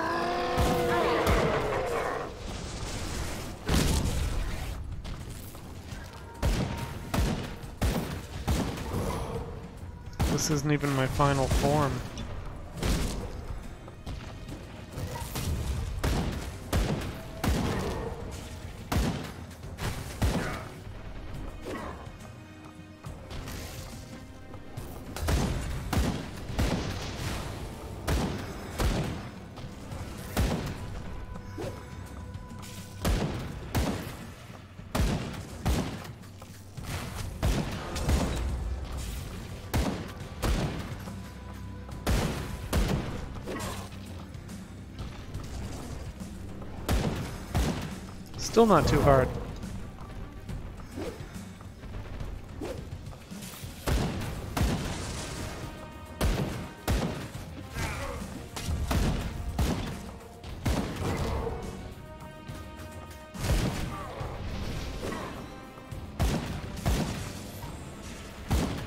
This isn't even my final form. Still not too hard.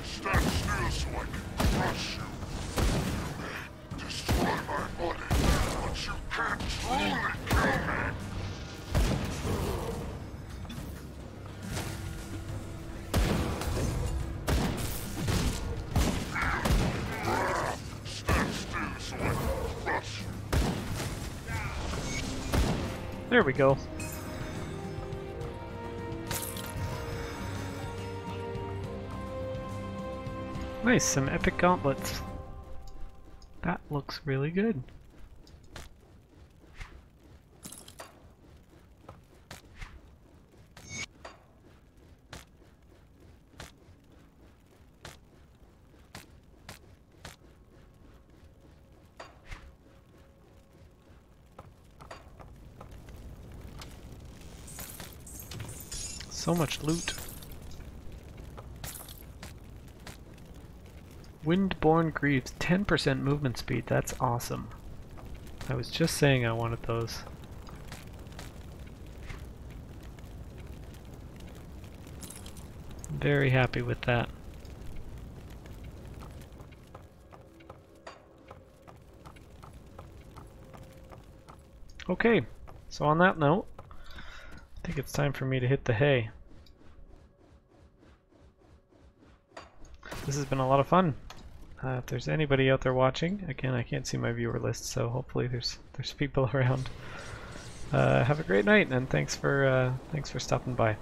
Stand still so I can crush you. You may destroy my body, but you can't truly kill me. Stand still so I can crush you. There we go. Nice, some epic gauntlets. That looks really good. So much loot. Windborne Greaves, 10% movement speed, that's awesome. I was just saying I wanted those. Very happy with that. Okay, so on that note, I think it's time for me to hit the hay. This has been a lot of fun. If there's anybody out there watching, again, I can't see my viewer list, so hopefully there's people around. Have a great night, and thanks for stopping by.